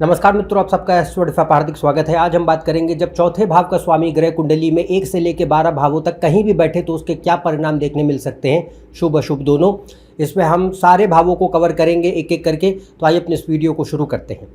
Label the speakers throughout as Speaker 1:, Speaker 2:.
Speaker 1: नमस्कार मित्रों, आप सबका एस्ट्रो पर हार्दिक स्वागत है। आज हम बात करेंगे जब चौथे भाव का स्वामी ग्रह कुंडली में 1 से लेकर 12 भावों तक कहीं भी बैठे तो उसके क्या परिणाम देखने मिल सकते हैं, शुभ अशुभ दोनों। इसमें हम सारे भावों को कवर करेंगे एक एक करके। तो आइए अपने इस वीडियो को शुरू करते हैं।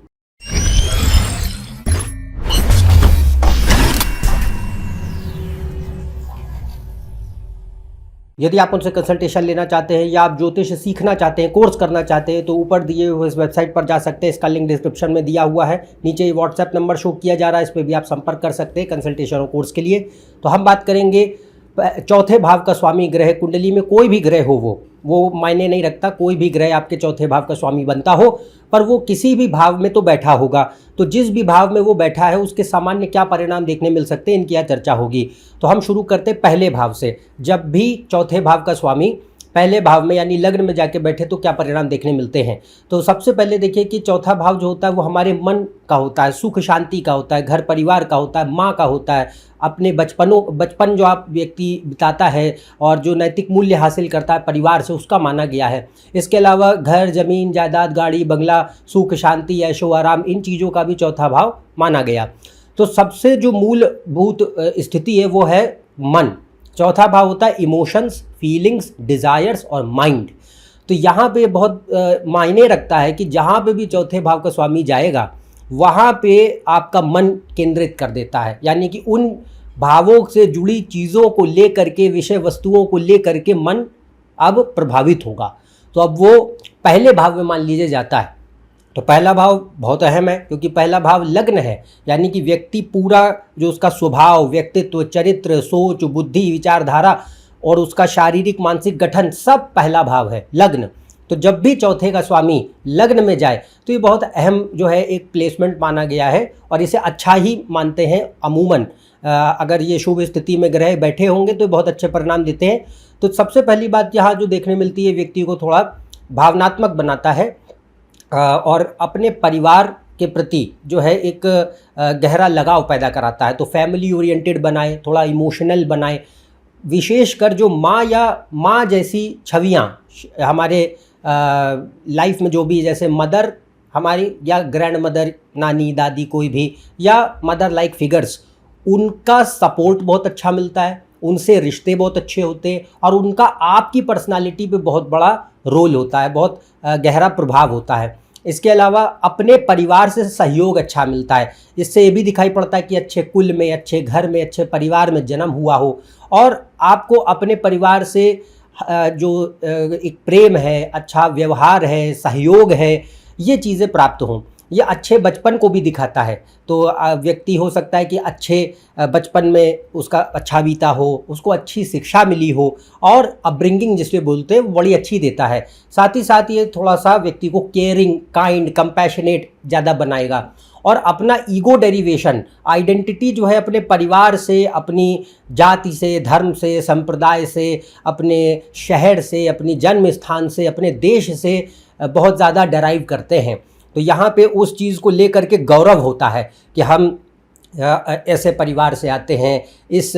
Speaker 1: यदि आप उनसे कंसल्टेशन लेना चाहते हैं या आप ज्योतिष सीखना चाहते हैं, कोर्स करना चाहते हैं, तो ऊपर दिए हुए इस वेबसाइट पर जा सकते हैं। इसका लिंक डिस्क्रिप्शन में दिया हुआ है। नीचे ये व्हाट्सएप नंबर शो किया जा रहा है, इस पर भी आप संपर्क कर सकते हैं कंसल्टेशन और कोर्स के लिए। तो हम बात करेंगे चौथे भाव का स्वामी ग्रह कुंडली में कोई भी ग्रह हो, वो मायने नहीं रखता। कोई भी ग्रह आपके चौथे भाव का स्वामी बनता हो, पर वो किसी भी भाव में तो बैठा होगा। तो जिस भी भाव में वो बैठा है उसके सामान्य क्या परिणाम देखने मिल सकते हैं, इनकी यहाँ चर्चा होगी। तो हम शुरू करते हैं पहले भाव से। जब भी चौथे भाव का स्वामी पहले भाव में यानी लग्न में जाके बैठे तो क्या परिणाम देखने मिलते हैं। तो सबसे पहले देखिए कि चौथा भाव जो होता है वो हमारे मन का होता है, सुख शांति का होता है, घर परिवार का होता है, माँ का होता है, अपने बचपन जो आप व्यक्ति बिताता है और जो नैतिक मूल्य हासिल करता है परिवार से, उसका माना गया है। इसके अलावा घर, ज़मीन, जायदाद, गाड़ी, बंगला, सुख शांति, ऐशो आराम, इन चीज़ों का भी चौथा भाव माना गया। तो सबसे जो मूलभूत स्थिति है वो है मन। चौथा भाव होता है इमोशंस, फीलिंग्स, डिज़ायर्स और माइंड। तो यहाँ पे बहुत मायने रखता है कि जहाँ पे भी चौथे भाव का स्वामी जाएगा वहाँ पे आपका मन केंद्रित कर देता है, यानी कि उन भावों से जुड़ी चीज़ों को लेकर के, विषय वस्तुओं को लेकर के मन अब प्रभावित होगा। तो अब वो पहले भाव में मान लीजिए जाता है। तो पहला भाव बहुत अहम है क्योंकि पहला भाव लग्न है, यानी कि व्यक्ति पूरा जो उसका स्वभाव, व्यक्तित्व, चरित्र, सोच, बुद्धि, विचारधारा और उसका शारीरिक मानसिक गठन सब पहला भाव है, लग्न। तो जब भी चौथे का स्वामी लग्न में जाए तो ये बहुत अहम जो है एक प्लेसमेंट माना गया है और इसे अच्छा ही मानते हैं अमूमन। अगर ये शुभ स्थिति में ग्रह बैठे होंगे तो बहुत अच्छे परिणाम देते हैं। तो सबसे पहली बात यहाँ जो देखने मिलती है, व्यक्ति को थोड़ा भावनात्मक बनाता है और अपने परिवार के प्रति जो है एक गहरा लगाव पैदा कराता है। तो फैमिली ओरिएंटेड बनाए, थोड़ा इमोशनल बनाए। विशेषकर जो माँ जैसी छवियाँ हमारे लाइफ में जो भी, जैसे मदर हमारी या ग्रैंड मदर, नानी, दादी, कोई भी, या मदर लाइक फिगर्स, उनका सपोर्ट बहुत अच्छा मिलता है, उनसे रिश्ते बहुत अच्छे होते हैं और उनका आपकी पर्सनालिटी पे बहुत बड़ा रोल होता है, बहुत गहरा प्रभाव होता है। इसके अलावा अपने परिवार से सहयोग अच्छा मिलता है। इससे ये भी दिखाई पड़ता है कि अच्छे कुल में, अच्छे घर में, अच्छे परिवार में जन्म हुआ हो और आपको अपने परिवार से जो एक प्रेम है, अच्छा व्यवहार है, सहयोग है, ये चीज़ें प्राप्त हों। ये अच्छे बचपन को भी दिखाता है। तो व्यक्ति हो सकता है कि अच्छे बचपन में उसका अच्छा बीता हो, उसको अच्छी शिक्षा मिली हो और अपब्रिंगिंग जिससे बोलते हैं वो बड़ी अच्छी देता है। साथ ही साथ ये थोड़ा सा व्यक्ति को केयरिंग, काइंड, कंपैशनेट ज़्यादा बनाएगा और अपना ईगो डेरिवेशन, आइडेंटिटी जो है अपने परिवार से, अपनी जाति से, धर्म से, संप्रदाय से, अपने शहर से, अपनी जन्म स्थान से, अपने देश से बहुत ज़्यादा डराइव करते हैं। तो यहाँ पे उस चीज़ को लेकर के गौरव होता है कि हम ऐसे परिवार से आते हैं, इस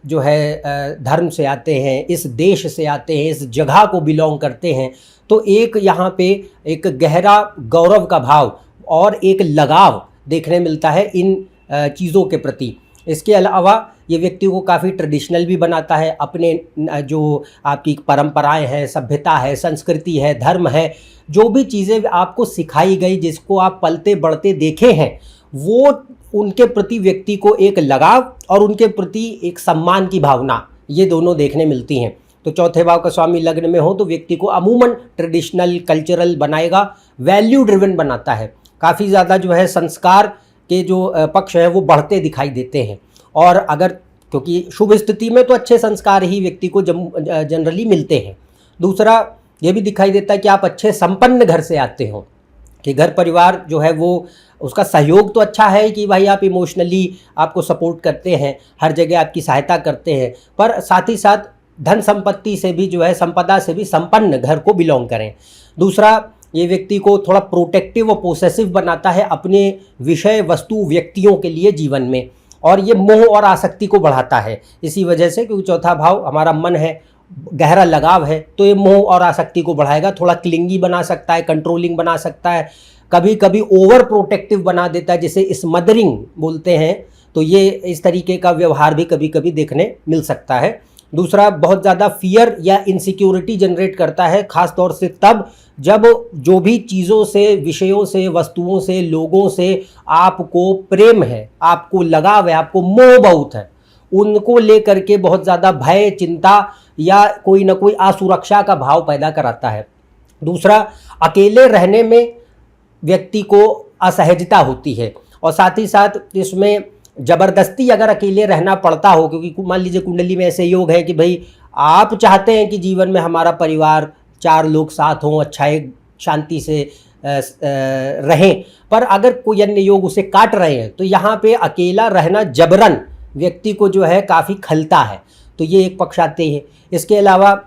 Speaker 1: जो है धर्म से आते हैं, इस देश से आते हैं, इस जगह को बिलोंग करते हैं। तो एक यहाँ पे एक गहरा गौरव का भाव और एक लगाव देखने मिलता है इन चीज़ों के प्रति। इसके अलावा ये व्यक्ति को काफ़ी ट्रेडिशनल भी बनाता है। अपने जो आपकी परंपराएं हैं, सभ्यता है, संस्कृति है, धर्म है, जो भी चीज़ें आपको सिखाई गई, जिसको आप पलते बढ़ते देखे हैं, वो उनके प्रति व्यक्ति को एक लगाव और उनके प्रति एक सम्मान की भावना, ये दोनों देखने मिलती हैं। तो चौथे भाव का स्वामी लग्न में हो तो व्यक्ति को अमूमन ट्रेडिशनल, कल्चरल बनाएगा, वैल्यू ड्रिवन बनाता है। काफ़ी ज़्यादा जो है संस्कार के जो पक्ष है वो बढ़ते दिखाई देते हैं। और अगर क्योंकि शुभ स्थिति में तो अच्छे संस्कार ही व्यक्ति को जनरली मिलते हैं। दूसरा ये भी दिखाई देता है कि आप अच्छे संपन्न घर से आते हो, कि घर परिवार जो है वो उसका सहयोग तो अच्छा है कि भाई आप इमोशनली आपको सपोर्ट करते हैं, हर जगह आपकी सहायता करते हैं, पर साथ ही साथ धन संपत्ति से भी जो है, संपदा से भी संपन्न घर को बिलोंग करें। दूसरा, ये व्यक्ति को थोड़ा प्रोटेक्टिव और पोसेसिव बनाता है अपने विषय वस्तु व्यक्तियों के लिए जीवन में, और ये मोह और आसक्ति को बढ़ाता है। इसी वजह से क्योंकि चौथा भाव हमारा मन है, गहरा लगाव है, तो ये मोह और आसक्ति को बढ़ाएगा। थोड़ा क्लिंगी बना सकता है, कंट्रोलिंग बना सकता है, कभी कभी ओवर प्रोटेक्टिव बना देता है, जिसे स्मदरिंग बोलते हैं। तो ये इस तरीके का व्यवहार भी कभी कभी देखने मिल सकता है। दूसरा, बहुत ज़्यादा फियर या इनसिक्योरिटी जनरेट करता है, ख़ास तौर से तब जब जो भी चीज़ों से, विषयों से, वस्तुओं से, लोगों से आपको प्रेम है, आपको लगाव है, आपको मोह बहुत है, उनको लेकर के बहुत ज़्यादा भय, चिंता या कोई ना कोई असुरक्षा का भाव पैदा कराता है। दूसरा, अकेले रहने में व्यक्ति को असहजता होती है, और साथ ही साथ इसमें ज़बरदस्ती अगर अकेले रहना पड़ता हो, क्योंकि मान लीजिए कुंडली में ऐसे योग है कि भाई आप चाहते हैं कि जीवन में हमारा परिवार, 4 लोग साथ हों, अच्छा एक शांति से रहें, पर अगर कोई अन्य योग उसे काट रहे हैं, तो यहाँ पे अकेला रहना जबरन व्यक्ति को जो है काफ़ी खलता है। तो ये एक पक्ष आते हैं। इसके अलावा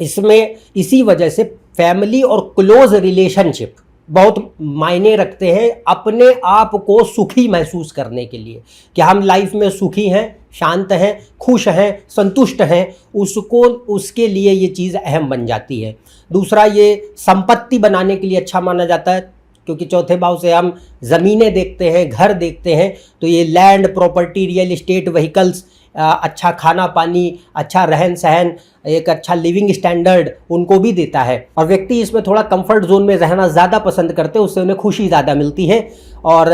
Speaker 1: इसमें इसी वजह से फैमिली और क्लोज रिलेशनशिप बहुत मायने रखते हैं अपने आप को सुखी महसूस करने के लिए, कि हम लाइफ में सुखी हैं, शांत हैं, खुश हैं, संतुष्ट हैं, उसके लिए ये चीज़ अहम बन जाती है। दूसरा, ये संपत्ति बनाने के लिए अच्छा माना जाता है, क्योंकि चौथे भाव से हम ज़मीनें देखते हैं, घर देखते हैं, तो ये land, property, real estate, vehicles, अच्छा खाना पानी, अच्छा रहन सहन, एक अच्छा लिविंग स्टैंडर्ड उनको भी देता है। और व्यक्ति इसमें थोड़ा कंफर्ट जोन में रहना ज़्यादा पसंद करते हैं, उससे उन्हें खुशी ज़्यादा मिलती है। और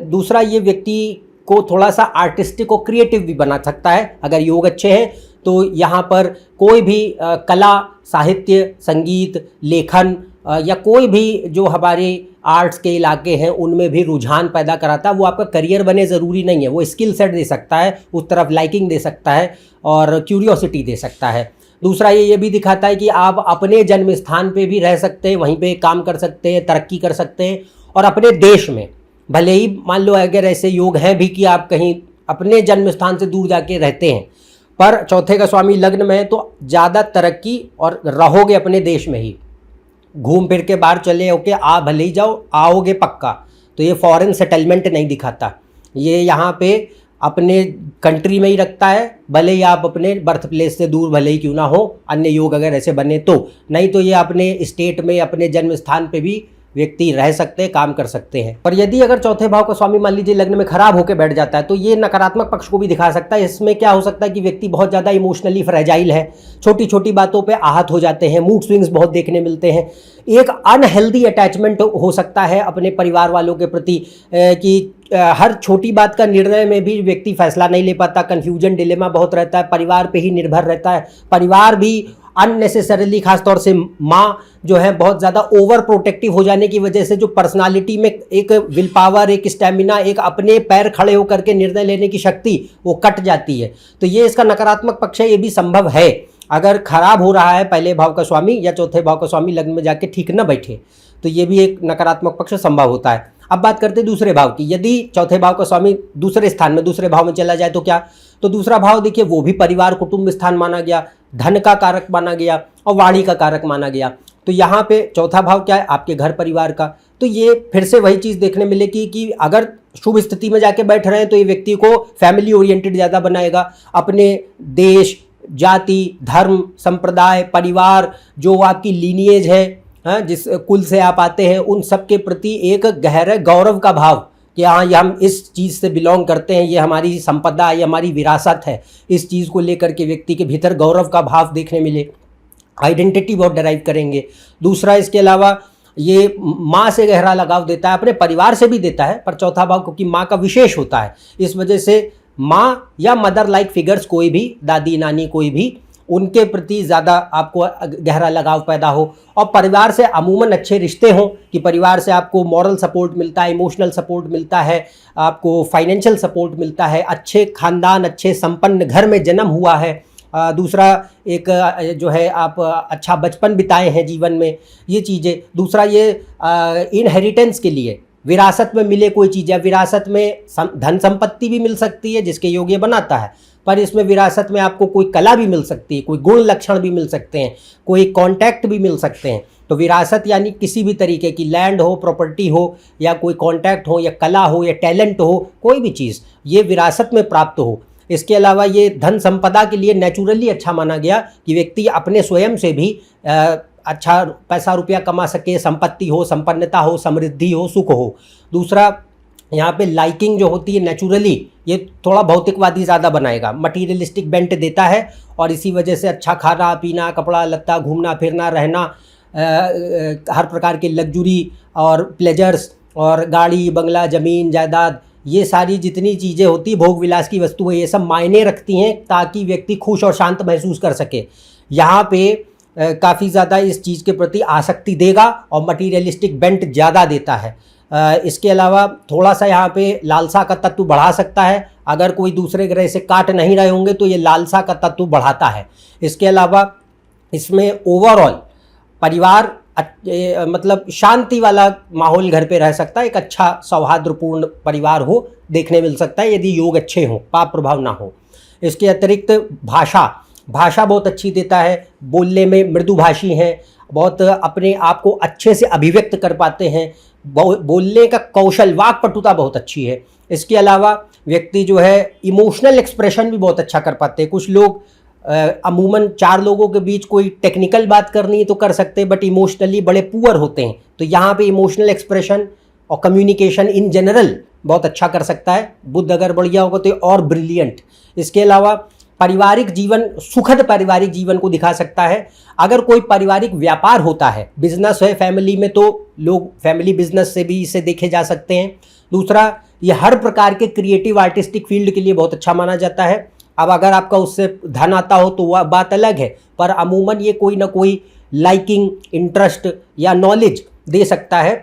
Speaker 1: दूसरा, ये व्यक्ति को थोड़ा सा आर्टिस्टिक और क्रिएटिव भी बना सकता है अगर योग अच्छे हैं। तो यहाँ पर कोई भी कला, साहित्य, संगीत, लेखन या कोई भी जो हमारे आर्ट्स के इलाके हैं उनमें भी रुझान पैदा कराता है। वो आपका करियर बने ज़रूरी नहीं है, वो स्किल सेट दे सकता है, उस तरफ लाइकिंग दे सकता है और क्यूरियोसिटी दे सकता है। दूसरा, ये भी दिखाता है कि आप अपने जन्म स्थान पे भी रह सकते हैं, वहीं पे काम कर सकते हैं, तरक्की कर सकते हैं। और अपने देश में भले ही मान लो अगर ऐसे योग हैं भी कि आप कहीं अपने जन्म स्थान से दूर जाके रहते हैं, पर चौथे का स्वामी लग्न में है तो ज़्यादा तरक्की और रहोगे अपने देश में ही, घूम फिर के बाहर चले होके भले ही जाओ, आओगे पक्का। तो ये फॉरेन सेटलमेंट नहीं दिखाता, ये यहाँ पे अपने कंट्री में ही रखता है, भले ही आप अपने बर्थ प्लेस से दूर भले ही क्यों ना हो, अन्य योग अगर ऐसे बने तो। नहीं तो ये अपने स्टेट में, अपने जन्म स्थान पे भी व्यक्ति रह सकते हैं, काम कर सकते हैं। पर यदि अगर चौथे भाव का स्वामी मान लीजिए लग्न में खराब होकर बैठ जाता है, तो ये नकारात्मक पक्ष को भी दिखा सकता है। इसमें क्या हो सकता है कि व्यक्ति बहुत ज़्यादा इमोशनली फ्रेजाइल है, छोटी छोटी बातों पे आहत हो जाते हैं, मूड स्विंग्स बहुत देखने मिलते हैं, एक अनहेल्दी अटैचमेंट हो सकता है अपने परिवार वालों के प्रति, कि हर छोटी बात का निर्णय में भी व्यक्ति फैसला नहीं ले पाता, कन्फ्यूजन, डिलेमा बहुत रहता है, परिवार पे ही निर्भर रहता है। परिवार भी अननेसेसरीली, खासतौर से माँ जो है बहुत ज़्यादा ओवर प्रोटेक्टिव हो जाने की वजह से जो पर्सनालिटी में एक विल पावर, एक स्टेमिना, एक अपने पैर खड़े होकर के निर्णय लेने की शक्ति वो कट जाती है। तो ये इसका नकारात्मक पक्ष है, ये भी संभव है अगर खराब हो रहा है पहले भाव का स्वामी या चौथे भाव का स्वामी लग्न में जाके ठीक न बैठे, तो ये भी एक नकारात्मक पक्ष संभव होता है। अब बात करते हैं दूसरे भाव की। यदि चौथे भाव का स्वामी दूसरे स्थान में, दूसरे भाव में चला जाए तो क्या, तो दूसरा भाव देखिए वो भी परिवार, कुटुंब स्थान माना गया, धन का कारक माना गया और वाणी का कारक माना गया। तो यहाँ पे चौथा भाव क्या है, आपके घर परिवार का। तो ये फिर से वही चीज़ देखने मिलेगी कि अगर शुभ स्थिति में जाके बैठ रहे हैं तो ये व्यक्ति को फैमिली ओरिएंटेड ज़्यादा बनाएगा, अपने देश, जाति, धर्म, संप्रदाय, परिवार, जो आपकी लीनिएज है, जिस कुल से आप आते हैं, उन सब के प्रति एक गहरे गौरव का भाव कि हाँ ये हम इस चीज़ से बिलोंग करते हैं, ये हमारी संपदा, ये हमारी विरासत है। इस चीज़ को लेकर के व्यक्ति के भीतर गौरव का भाव देखने मिले, आइडेंटिटी बहुत डराइव करेंगे। दूसरा, इसके अलावा ये माँ से गहरा लगाव देता है, अपने परिवार से भी देता है, पर चौथा भाव क्योंकि माँ का विशेष होता है, इस वजह से माँ या मदर लाइक फिगर्स, कोई भी दादी नानी, कोई भी, उनके प्रति ज़्यादा आपको गहरा लगाव पैदा हो। और परिवार से अमूमन अच्छे रिश्ते हों, कि परिवार से आपको मॉरल सपोर्ट मिलता है, इमोशनल सपोर्ट मिलता है, आपको फाइनेंशियल सपोर्ट मिलता है, अच्छे खानदान, अच्छे संपन्न घर में जन्म हुआ है। दूसरा, एक जो है आप अच्छा बचपन बिताए हैं जीवन में, ये चीज़ें। दूसरा, ये इनहेरिटेंस के लिए विरासत में मिले कोई चीज़, या विरासत में धन संपत्ति भी मिल सकती है जिसके योग ये बनाता है, पर इसमें विरासत में आपको कोई कला भी मिल सकती है, कोई गुण लक्षण भी मिल सकते हैं, कोई कॉन्टैक्ट भी मिल सकते हैं। तो विरासत यानी किसी भी तरीके की लैंड हो, प्रॉपर्टी हो, या कोई कॉन्टैक्ट हो, या कला हो, या टैलेंट हो, कोई भी चीज़ ये विरासत में प्राप्त हो। इसके अलावा ये धन संपदा के लिए नेचुरली अच्छा माना गया कि व्यक्ति अपने स्वयं से भी अच्छा पैसा रुपया कमा सके, संपत्ति हो, संपन्नता हो, समृद्धि हो, सुख हो। दूसरा, यहाँ पे लाइकिंग जो होती है नेचुरली, ये थोड़ा भौतिकवादी ज़्यादा बनाएगा, मटीरियलिस्टिक बेंट देता है, और इसी वजह से अच्छा खाना पीना, कपड़ा लत्ता, घूमना फिरना, रहना, हर प्रकार के लग्जरी और प्लेजर्स और गाड़ी बंगला ज़मीन जायदाद, ये सारी जितनी चीज़ें होती भोग विलास की वस्तुएं, ये सब मायने रखती हैं ताकि व्यक्ति खुश और शांत महसूस कर सके। यहाँ पे काफ़ी ज़्यादा इस चीज़ के प्रति आसक्ति देगा और मटीरियलिस्टिक बेंट ज़्यादा देता है। इसके अलावा थोड़ा सा यहाँ पे लालसा का तत्व बढ़ा सकता है। अगर कोई दूसरे ग्रह से काट नहीं रहे होंगे तो ये लालसा का तत्व बढ़ाता है। इसके अलावा इसमें ओवरऑल परिवार मतलब शांति वाला माहौल घर पे रह सकता है, एक अच्छा सौहार्दपूर्ण परिवार हो देखने मिल सकता है यदि योग अच्छे हों, पाप प्रभाव ना हो। इसके अतिरिक्त भाषा बहुत अच्छी देता है, बोलने में मृदुभाषी हैं, बहुत अपने आप को अच्छे से अभिव्यक्त कर पाते हैं, बोलने का कौशल, वाक्पटुता बहुत अच्छी है। इसके अलावा व्यक्ति जो है इमोशनल एक्सप्रेशन भी बहुत अच्छा कर पाते हैं। कुछ लोग अमूमन 4 लोगों के बीच कोई टेक्निकल बात करनी है तो कर सकते हैं, बट इमोशनली बड़े पुअर होते हैं, तो यहाँ पे इमोशनल एक्सप्रेशन और कम्युनिकेशन इन जनरल बहुत अच्छा कर सकता है। बुद्ध अगर बढ़िया होगा तो और ब्रिलियंट। इसके अलावा पारिवारिक जीवन, सुखद पारिवारिक जीवन को दिखा सकता है। अगर कोई पारिवारिक व्यापार होता है, बिजनेस है फैमिली में, तो लोग फैमिली बिजनेस से भी इसे देखे जा सकते हैं। दूसरा, ये हर प्रकार के क्रिएटिव आर्टिस्टिक फील्ड के लिए बहुत अच्छा माना जाता है। अब अगर आपका उससे धन आता हो तो वह बात अलग है, पर अमूमन ये कोई ना कोई लाइकिंग, इंटरेस्ट या नॉलेज दे सकता है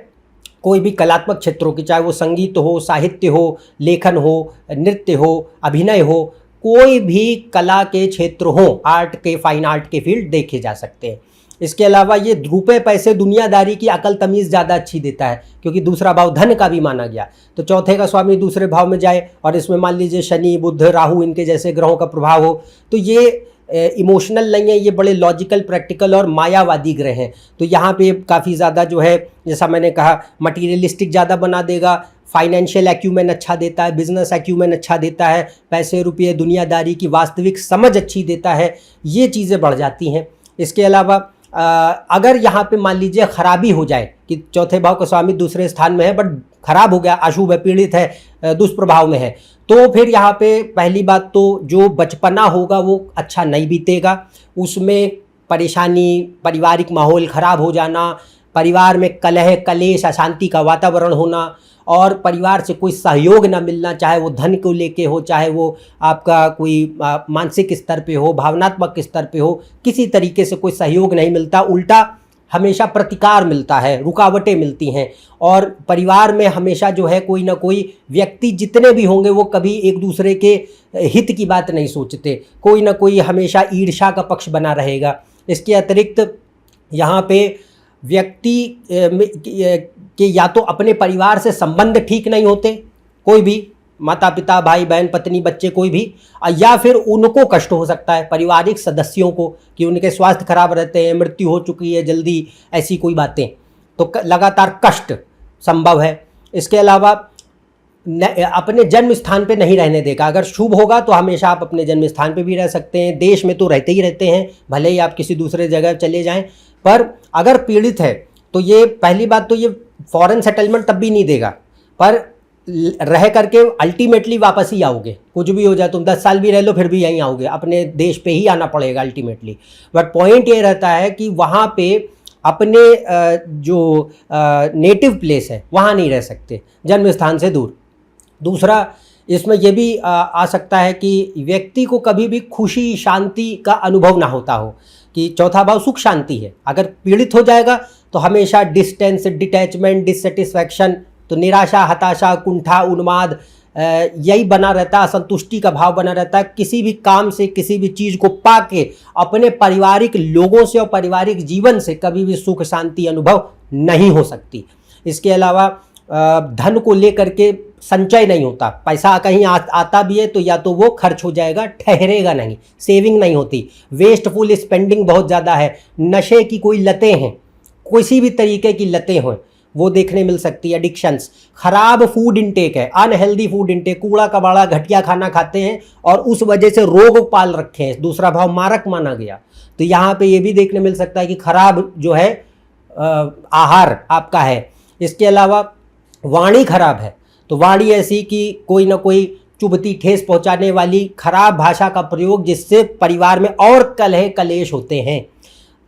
Speaker 1: कोई भी कलात्मक क्षेत्रों की, चाहे वो संगीत हो, साहित्य हो, लेखन हो, नृत्य हो, अभिनय हो, कोई भी कला के क्षेत्र हो, आर्ट के, फाइन आर्ट के फील्ड देखे जा सकते हैं। इसके अलावा ये रुपए पैसे दुनियादारी की अकल तमीज़ ज़्यादा अच्छी देता है, क्योंकि दूसरा भाव धन का भी माना गया, तो चौथे का स्वामी दूसरे भाव में जाए और इसमें मान लीजिए शनि बुध राहु इनके जैसे ग्रहों का प्रभाव हो, तो ये इमोशनल नहीं है, ये बड़े लॉजिकल प्रैक्टिकल और मायावादी ग्रह हैं। तो यहाँ पे काफ़ी ज़्यादा जो है, जैसा मैंने कहा, मटीरियलिस्टिक ज़्यादा बना देगा, फाइनेंशियल एक्यूमेन अच्छा देता है, बिजनेस एक्यूमेन अच्छा देता है, पैसे रुपये दुनियादारी की वास्तविक समझ अच्छी देता है, ये चीज़ें बढ़ जाती हैं। इसके अलावा अगर यहाँ पे मान लीजिए खराबी हो जाए कि चौथे भाव का स्वामी दूसरे स्थान में है बट खराब हो गया, अशुभ है, पीड़ित है, दुष्प्रभाव में है, तो फिर यहाँ पे पहली बात तो जो बचपना होगा वो अच्छा नहीं बीतेगा, उसमें परेशानी, पारिवारिक माहौल खराब हो जाना, परिवार में कलह कलेश अशांति का वातावरण होना, और परिवार से कोई सहयोग ना मिलना, चाहे वो धन को लेके हो, चाहे वो आपका कोई मानसिक स्तर पे हो, भावनात्मक स्तर पे हो, किसी तरीके से कोई सहयोग नहीं मिलता, उल्टा हमेशा प्रतिकार मिलता है, रुकावटें मिलती हैं, और परिवार में हमेशा जो है कोई ना कोई व्यक्ति जितने भी होंगे वो कभी एक दूसरे के हित की बात नहीं सोचते, कोई ना कोई हमेशा ईर्ष्या का पक्ष बना रहेगा। इसके अतिरिक्त यहाँ पे व्यक्ति के या तो अपने परिवार से संबंध ठीक नहीं होते, कोई भी माता पिता भाई बहन पत्नी बच्चे कोई भी, या फिर उनको कष्ट हो सकता है पारिवारिक सदस्यों को कि उनके स्वास्थ्य खराब रहते हैं, मृत्यु हो चुकी है जल्दी, ऐसी कोई बातें, तो लगातार कष्ट संभव है। इसके अलावा अपने जन्म स्थान पे नहीं रहने देगा, अगर शुभ होगा तो हमेशा आप अपने जन्म स्थान पे भी रह सकते हैं, देश में तो रहते ही रहते हैं, भले ही आप किसी दूसरे जगह चले जाएं, पर अगर पीड़ित है तो ये पहली बात तो ये फॉरेन सेटलमेंट तब भी नहीं देगा, पर रह करके अल्टीमेटली वापस ही आओगे, कुछ भी हो जाए, तुम 10 साल भी रह लो फिर भी यहीं आओगे, अपने देश पे ही आना पड़ेगा अल्टीमेटली। बट पॉइंट ये रहता है कि वहाँ पे अपने जो नेटिव प्लेस है वहाँ नहीं रह सकते, जन्म स्थान से दूर। दूसरा, इसमें यह भी आ सकता है कि व्यक्ति को कभी भी खुशी शांति का अनुभव ना होता हो, कि चौथा भाव सुख शांति है, अगर पीड़ित हो जाएगा तो हमेशा डिस्टेंस, डिटैचमेंट, डिससेटिस्फैक्शन, तो निराशा, हताशा, कुंठा, उन्माद, यही बना रहता है, असंतुष्टि का भाव बना रहता है, किसी भी काम से, किसी भी चीज़ को पाके अपने पारिवारिक लोगों से और पारिवारिक जीवन से कभी भी सुख शांति अनुभव नहीं हो सकती। इसके अलावा धन को लेकर के संचय नहीं होता, पैसा कहीं आता भी है तो या तो वो खर्च हो जाएगा, ठहरेगा नहीं, सेविंग नहीं होती, वेस्टफुल स्पेंडिंग बहुत ज़्यादा है, नशे की कोई लतें हैं, किसी भी तरीके की लतें हों वो देखने मिल सकती है। एडिक्शंस, खराब फूड इंटेक है, अनहेल्दी फूड इंटेक, कूड़ा कबाड़ा घटिया खाना खाते हैं और उस वजह से रोग पाल रखे हैं, दूसरा भाव मारक माना गया। तो यहाँ पे ये भी देखने मिल सकता है कि खराब जो है आहार आपका है। इसके अलावा वाणी खराब है, तो वाणी ऐसी कि कोई ना कोई चुभती ठेस पहुंचाने वाली खराब भाषा का प्रयोग, जिससे परिवार में और कलह कलेश होते हैं,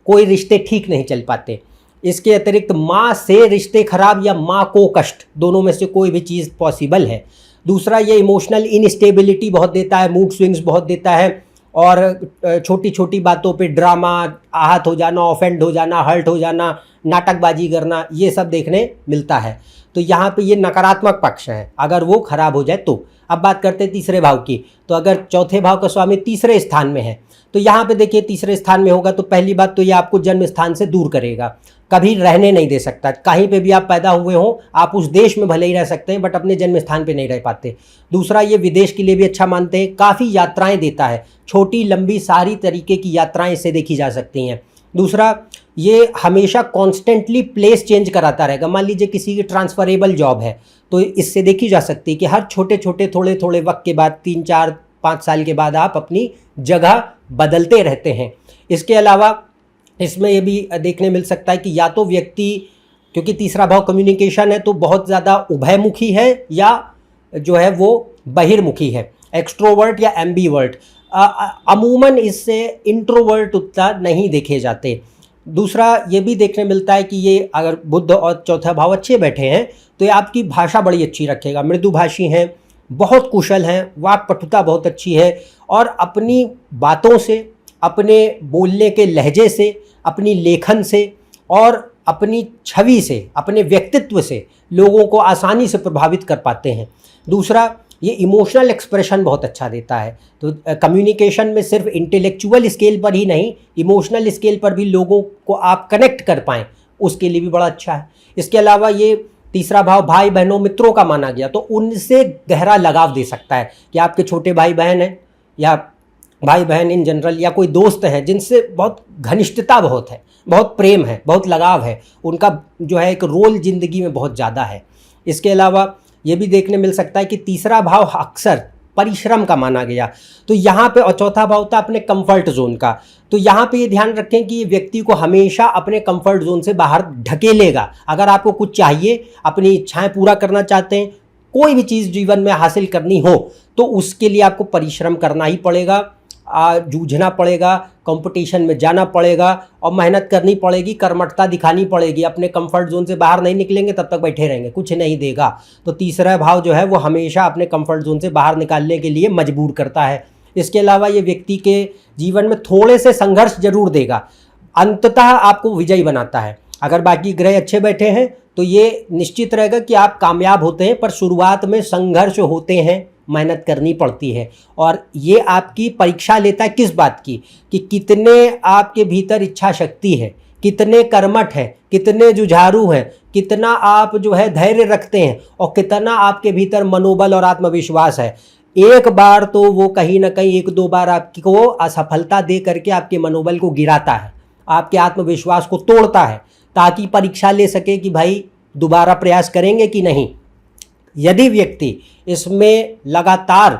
Speaker 1: कोई रिश्ते ठीक नहीं चल पाते। इसके अतिरिक्त माँ से रिश्ते खराब या माँ को कष्ट, दोनों में से कोई भी चीज़ पॉसिबल है। दूसरा, ये इमोशनल इनस्टेबिलिटी बहुत देता है, मूड स्विंग्स बहुत देता है और छोटी छोटी बातों पे ड्रामा, आहत हो जाना, ऑफेंड हो जाना, हर्ट हो जाना, नाटकबाजी करना, ये सब देखने मिलता है। तो यहाँ पे ये नकारात्मक पक्ष है अगर वो खराब हो जाए तो। अब बात करते हैं तीसरे भाव की। तो अगर चौथे भाव का स्वामी तीसरे स्थान में है तो यहाँ पे देखिए तीसरे स्थान में होगा तो पहली बात तो ये आपको जन्म स्थान से दूर करेगा, कभी रहने नहीं दे सकता। कहीं पे भी आप पैदा हुए हो, आप उस देश में भले ही रह सकते हैं बट अपने जन्म स्थान पे नहीं रह पाते। दूसरा, ये विदेश के लिए भी अच्छा मानते हैं, काफ़ी यात्राएं देता है, छोटी लंबी सारी तरीके की यात्राएं इससे देखी जा सकती हैं। दूसरा, ये हमेशा कॉन्स्टेंटली प्लेस चेंज कराता रहेगा। मान लीजिए किसी की ट्रांसफरेबल जॉब है तो इससे देखी जा सकती है कि हर छोटे छोटे थोड़े थोड़े वक्त के बाद 3 4 5 साल के बाद आप अपनी जगह बदलते रहते हैं। इसके अलावा इसमें ये भी देखने मिल सकता है कि या तो व्यक्ति, क्योंकि तीसरा भाव कम्युनिकेशन है, तो बहुत ज़्यादा उभयमुखी है या जो है वो बहिर्मुखी है, एक्सट्रोवर्ट या एम्बीवर्ट। अमूमन इससे इंट्रोवर्ट उतना नहीं देखे जाते। दूसरा, ये भी देखने मिलता है कि ये अगर बुध और चौथा भाव अच्छे बैठे हैं तो ये आपकी भाषा बड़ी अच्छी रखेगा, मृदुभाषी हैं, बहुत कुशल हैं, वाक्पटुता बहुत अच्छी है और अपनी बातों से, अपने बोलने के लहजे से, अपनी लेखन से और अपनी छवि से, अपने व्यक्तित्व से लोगों को आसानी से प्रभावित कर पाते हैं। दूसरा, ये इमोशनल एक्सप्रेशन बहुत अच्छा देता है। तो कम्युनिकेशन में सिर्फ इंटेलेक्चुअल स्केल पर ही नहीं, इमोशनल स्केल पर भी लोगों को आप कनेक्ट कर पाएँ, उसके लिए भी बड़ा अच्छा है। इसके अलावा ये तीसरा भाव भाई बहनों मित्रों का माना गया, तो उनसे गहरा लगाव दे सकता है कि आपके छोटे भाई बहन हैं या भाई बहन इन जनरल, या कोई दोस्त हैं जिनसे बहुत घनिष्ठता बहुत है, बहुत प्रेम है, बहुत लगाव है, उनका जो है एक रोल ज़िंदगी में बहुत ज़्यादा है। इसके अलावा ये भी देखने मिल सकता है कि तीसरा भाव अक्सर परिश्रम का माना गया, तो यहाँ पे, और चौथा भाव था अपने कंफर्ट जोन का, तो यहाँ पे ये ध्यान रखें कि ये व्यक्ति को हमेशा अपने कंफर्ट जोन से बाहर ढकेलेगा। अगर आपको कुछ चाहिए, अपनी इच्छाएं पूरा करना चाहते हैं, कोई भी चीज़ जीवन में हासिल करनी हो तो उसके लिए आपको परिश्रम करना ही पड़ेगा, जूझना पड़ेगा, कंपटीशन में जाना पड़ेगा और मेहनत करनी पड़ेगी, कर्मठता दिखानी पड़ेगी। अपने कंफर्ट जोन से बाहर नहीं निकलेंगे तब तक बैठे रहेंगे, कुछ नहीं देगा। तो तीसरा भाव जो है वो हमेशा अपने कंफर्ट जोन से बाहर निकालने के लिए मजबूर करता है। इसके अलावा ये व्यक्ति के जीवन में थोड़े से संघर्ष जरूर देगा, अंततः आपको विजयी बनाता है। अगर बाकी ग्रह अच्छे बैठे हैं तो ये निश्चित रहेगा कि आप कामयाब होते हैं, पर शुरुआत में संघर्ष होते हैं, मेहनत करनी पड़ती है। और ये आपकी परीक्षा लेता है किस बात की, कि कितने आपके भीतर इच्छा शक्ति है, कितने कर्मठ हैं, कितने जुझारू हैं, कितना आप जो है धैर्य रखते हैं और कितना आपके भीतर मनोबल और आत्मविश्वास है। एक बार तो वो कहीं ना कहीं 1-2 बार आपको असफलता दे करके आपके मनोबल को गिराता है, आपके आत्मविश्वास को तोड़ता है, ताकि परीक्षा ले सके कि भाई दोबारा प्रयास करेंगे कि नहीं। यदि व्यक्ति इसमें लगातार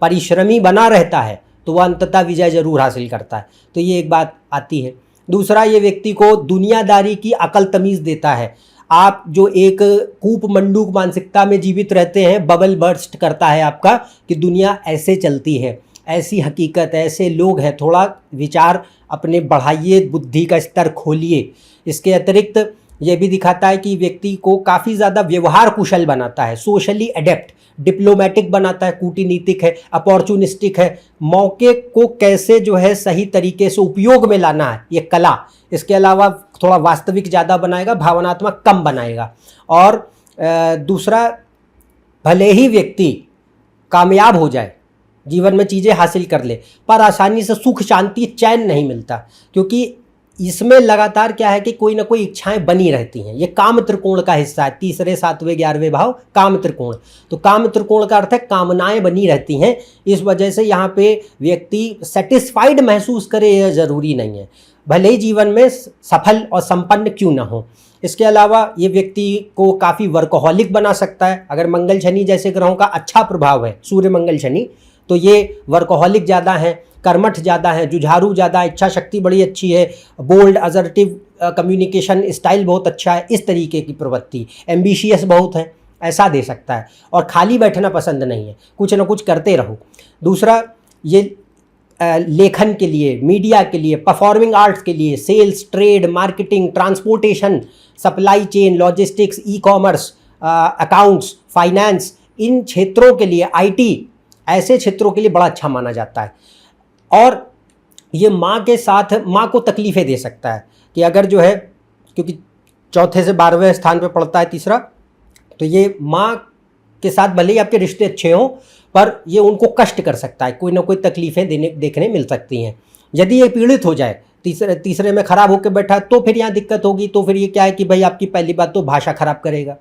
Speaker 1: परिश्रमी बना रहता है तो वह अंततः विजय जरूर हासिल करता है। तो ये एक बात आती है। दूसरा, ये व्यक्ति को दुनियादारी की अकल तमीज़ देता है। आप जो एक कूप मंडूक मानसिकता में जीवित रहते हैं, बबल बर्स्ट करता है आपका कि दुनिया ऐसे चलती है, ऐसी हकीकत, ऐसे लोग हैं, थोड़ा विचार अपने बढ़ाइए, बुद्धि का स्तर खोलिए। इसके अतिरिक्त ये भी दिखाता है कि व्यक्ति को काफ़ी ज़्यादा व्यवहार कुशल बनाता है, सोशली एडेप्ट, डिप्लोमेटिक बनाता है, कूटनीतिक है, अपॉर्चुनिस्टिक है, मौके को कैसे जो है सही तरीके से उपयोग में लाना है, ये कला। इसके अलावा थोड़ा वास्तविक ज़्यादा बनाएगा, भावनात्मक कम बनाएगा। और दूसरा, भले ही व्यक्ति कामयाब हो जाए, जीवन में चीज़ें हासिल कर ले, पर आसानी से सुख शांति चैन नहीं मिलता, क्योंकि इसमें लगातार क्या है कि कोई ना कोई इच्छाएं बनी रहती हैं। ये काम त्रिकोण का हिस्सा है, तीसरे 7वें 11वें भाव काम त्रिकोण। तो काम त्रिकोण का अर्थ है कामनाएं बनी रहती हैं। इस वजह से यहाँ पे व्यक्ति सेटिस्फाइड महसूस करे, यह ज़रूरी नहीं है, भले ही जीवन में सफल और संपन्न क्यों ना हो। इसके अलावा ये व्यक्ति को काफ़ी वर्कोहॉलिक बना सकता है। अगर मंगल शनि जैसे ग्रहों का अच्छा प्रभाव है, सूर्य मंगल शनि, तो ये वर्कोहॉलिक ज़्यादा हैं, कर्मठ ज़्यादा हैं, जुझारू ज़्यादा, इच्छा शक्ति बड़ी अच्छी है, बोल्ड असर्टिव कम्युनिकेशन स्टाइल बहुत अच्छा है, इस तरीके की प्रवृत्ति, एम्बिशियस बहुत है, ऐसा दे सकता है। और खाली बैठना पसंद नहीं है, कुछ ना कुछ करते रहो। दूसरा, ये लेखन के लिए, मीडिया के लिए, परफॉर्मिंग आर्ट्स के लिए, sales, trade, marketing, transportation, supply chain, logistics, e commerce, accounts, finance, इन क्षेत्रों के लिए, आईटी, ऐसे क्षेत्रों के लिए बड़ा अच्छा माना जाता है। और ये माँ के साथ, माँ को तकलीफ़ें दे सकता है कि अगर जो है, क्योंकि चौथे से 12वें स्थान पे पड़ता है तीसरा, तो ये माँ के साथ भले ही आपके रिश्ते अच्छे हों, पर ये उनको कष्ट कर सकता है, कोई ना कोई तकलीफ़ें देखने मिल सकती हैं। यदि ये पीड़ित हो जाए, तीसरे में ख़राब होकर बैठा, तो फिर यहाँ दिक्कत होगी। तो फिर ये क्या है कि भाई आपकी पहली बात तो भाषा ख़राब करेगा,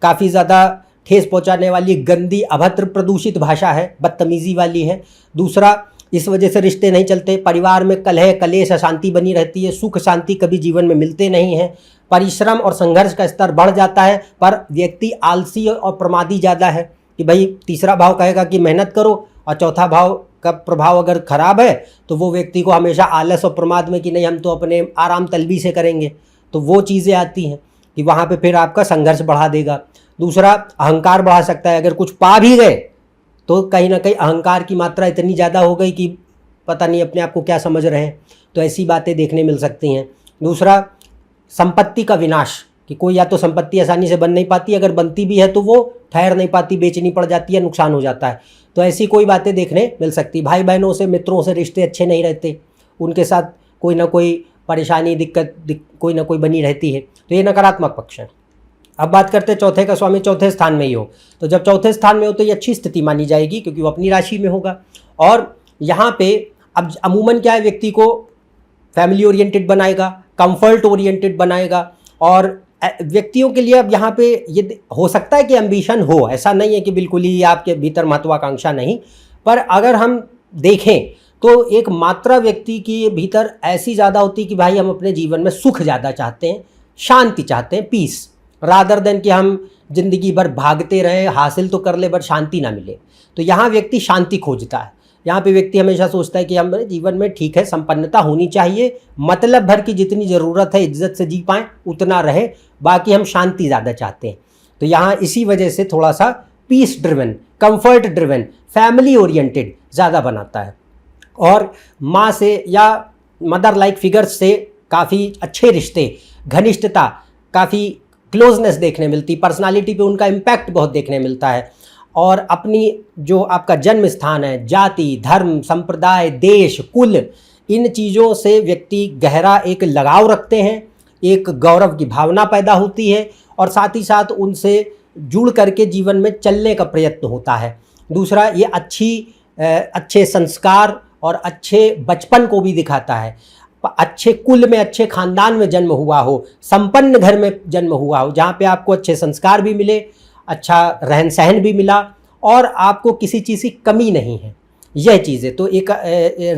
Speaker 1: काफ़ी ज़्यादा ठेस पहुँचाने वाली, गंदी, अभद्र, प्रदूषित भाषा है, बदतमीज़ी वाली है। दूसरा, इस वजह से रिश्ते नहीं चलते, परिवार में कलह, कलेश, अशांति बनी रहती है, सुख शांति कभी जीवन में मिलते नहीं हैं, परिश्रम और संघर्ष का स्तर बढ़ जाता है, पर व्यक्ति आलसी और प्रमादी ज़्यादा है कि भाई तीसरा भाव कहेगा कि मेहनत करो, और चौथा भाव का प्रभाव अगर ख़राब है तो वो व्यक्ति को हमेशा आलस और प्रमाद में कि नहीं हम तो अपने आराम तलबी से करेंगे, तो वो चीज़ें आती हैं कि वहाँ पे फिर आपका संघर्ष बढ़ा देगा। दूसरा, अहंकार बढ़ा सकता है, अगर कुछ पा भी गए तो कहीं ना कहीं अहंकार की मात्रा इतनी ज़्यादा हो गई कि पता नहीं अपने आप को क्या समझ रहे हैं, तो ऐसी बातें देखने मिल सकती हैं। दूसरा, संपत्ति का विनाश, कि कोई या तो संपत्ति आसानी से बन नहीं पाती, अगर बनती भी है तो वो ठहर नहीं पाती, बेचनी पड़ जाती है, नुकसान हो जाता है, तो ऐसी कोई बातें देखने मिल सकती। भाई बहनों से, मित्रों से रिश्ते अच्छे नहीं रहते, उनके साथ कोई ना कोई परेशानी, दिक्कत कोई ना कोई बनी रहती है, तो ये नकारात्मक पक्ष है। अब बात करते हैं चौथे का स्वामी चौथे स्थान में ही हो, तो जब चौथे स्थान में हो तो ये अच्छी स्थिति मानी जाएगी, क्योंकि वो अपनी राशि में होगा। और यहाँ पे अब अमूमन क्या है, व्यक्ति को फैमिली ओरिएंटेड बनाएगा, कंफर्ट ओरिएंटेड बनाएगा, और व्यक्तियों के लिए अब यहाँ पे ये हो सकता है कि एम्बिशन हो, ऐसा नहीं है कि बिल्कुल ही आपके भीतर महत्वाकांक्षा नहीं, पर अगर हम देखें तो एक मात्रा व्यक्ति की भीतर ऐसी ज़्यादा होती है कि भाई हम अपने जीवन में सुख ज़्यादा चाहते हैं, शांति चाहते हैं, पीस, रादर देन कि हम जिंदगी भर भागते रहें, हासिल तो कर ले पर शांति ना मिले। तो यहाँ व्यक्ति शांति खोजता है। यहाँ पे व्यक्ति हमेशा सोचता है कि हमारे जीवन में ठीक है, संपन्नता होनी चाहिए, मतलब भर की जितनी ज़रूरत है इज्जत से जी पाएँ उतना रहे, बाकी हम शांति ज़्यादा चाहते हैं। तो यहाँ इसी वजह से थोड़ा सा peace driven, comfort driven, family oriented ज़्यादा बनाता है। और माँ से या मदर लाइक फिगर्स से काफ़ी अच्छे रिश्ते, घनिष्ठता, काफ़ी क्लोजनेस देखने मिलती, पर्सनालिटी पे उनका इम्पैक्ट बहुत देखने मिलता है। और अपनी जो आपका जन्म स्थान है, जाति, धर्म, संप्रदाय, देश, कुल, इन चीज़ों से व्यक्ति गहरा एक लगाव रखते हैं, एक गौरव की भावना पैदा होती है, और साथ ही साथ उनसे जुड़ करके जीवन में चलने का प्रयत्न होता है। दूसरा, ये अच्छे संस्कार और अच्छे बचपन को भी दिखाता है। अच्छे कुल में, अच्छे ख़ानदान में जन्म हुआ हो, संपन्न घर में जन्म हुआ हो, जहाँ पे आपको अच्छे संस्कार भी मिले, अच्छा रहन सहन भी मिला, और आपको किसी चीज़ की कमी नहीं है, यह चीज़ें तो एक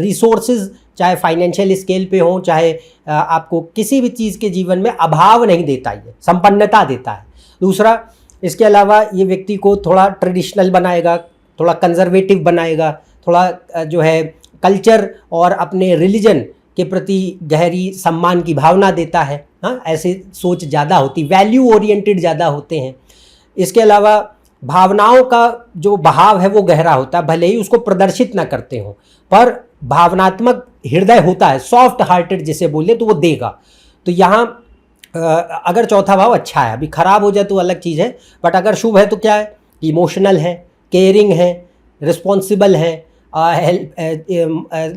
Speaker 1: रिसोर्सेज, चाहे फाइनेंशियल स्केल पे हो, चाहे आपको किसी भी चीज़ के जीवन में अभाव नहीं देता, ये संपन्नता देता है। दूसरा, इसके अलावा ये व्यक्ति को थोड़ा ट्रेडिशनल बनाएगा, थोड़ा कंजर्वेटिव बनाएगा, थोड़ा जो है कल्चर और अपने रिलीजन के प्रति गहरी सम्मान की भावना देता है। हाँ, ऐसे सोच ज़्यादा होती, वैल्यू ओरिएंटेड ज़्यादा होते हैं। इसके अलावा भावनाओं का जो बहाव है वो गहरा होता है, भले ही उसको प्रदर्शित ना करते हो, पर भावनात्मक हृदय होता है, सॉफ्ट हार्टेड जिसे बोले तो वो देगा। तो यहाँ अगर चौथा भाव अच्छा है, अभी ख़राब हो जाए तो अलग चीज़ है, बट अगर शुभ है तो क्या है, इमोशनल है, केयरिंग है, रिस्पॉन्सिबल है,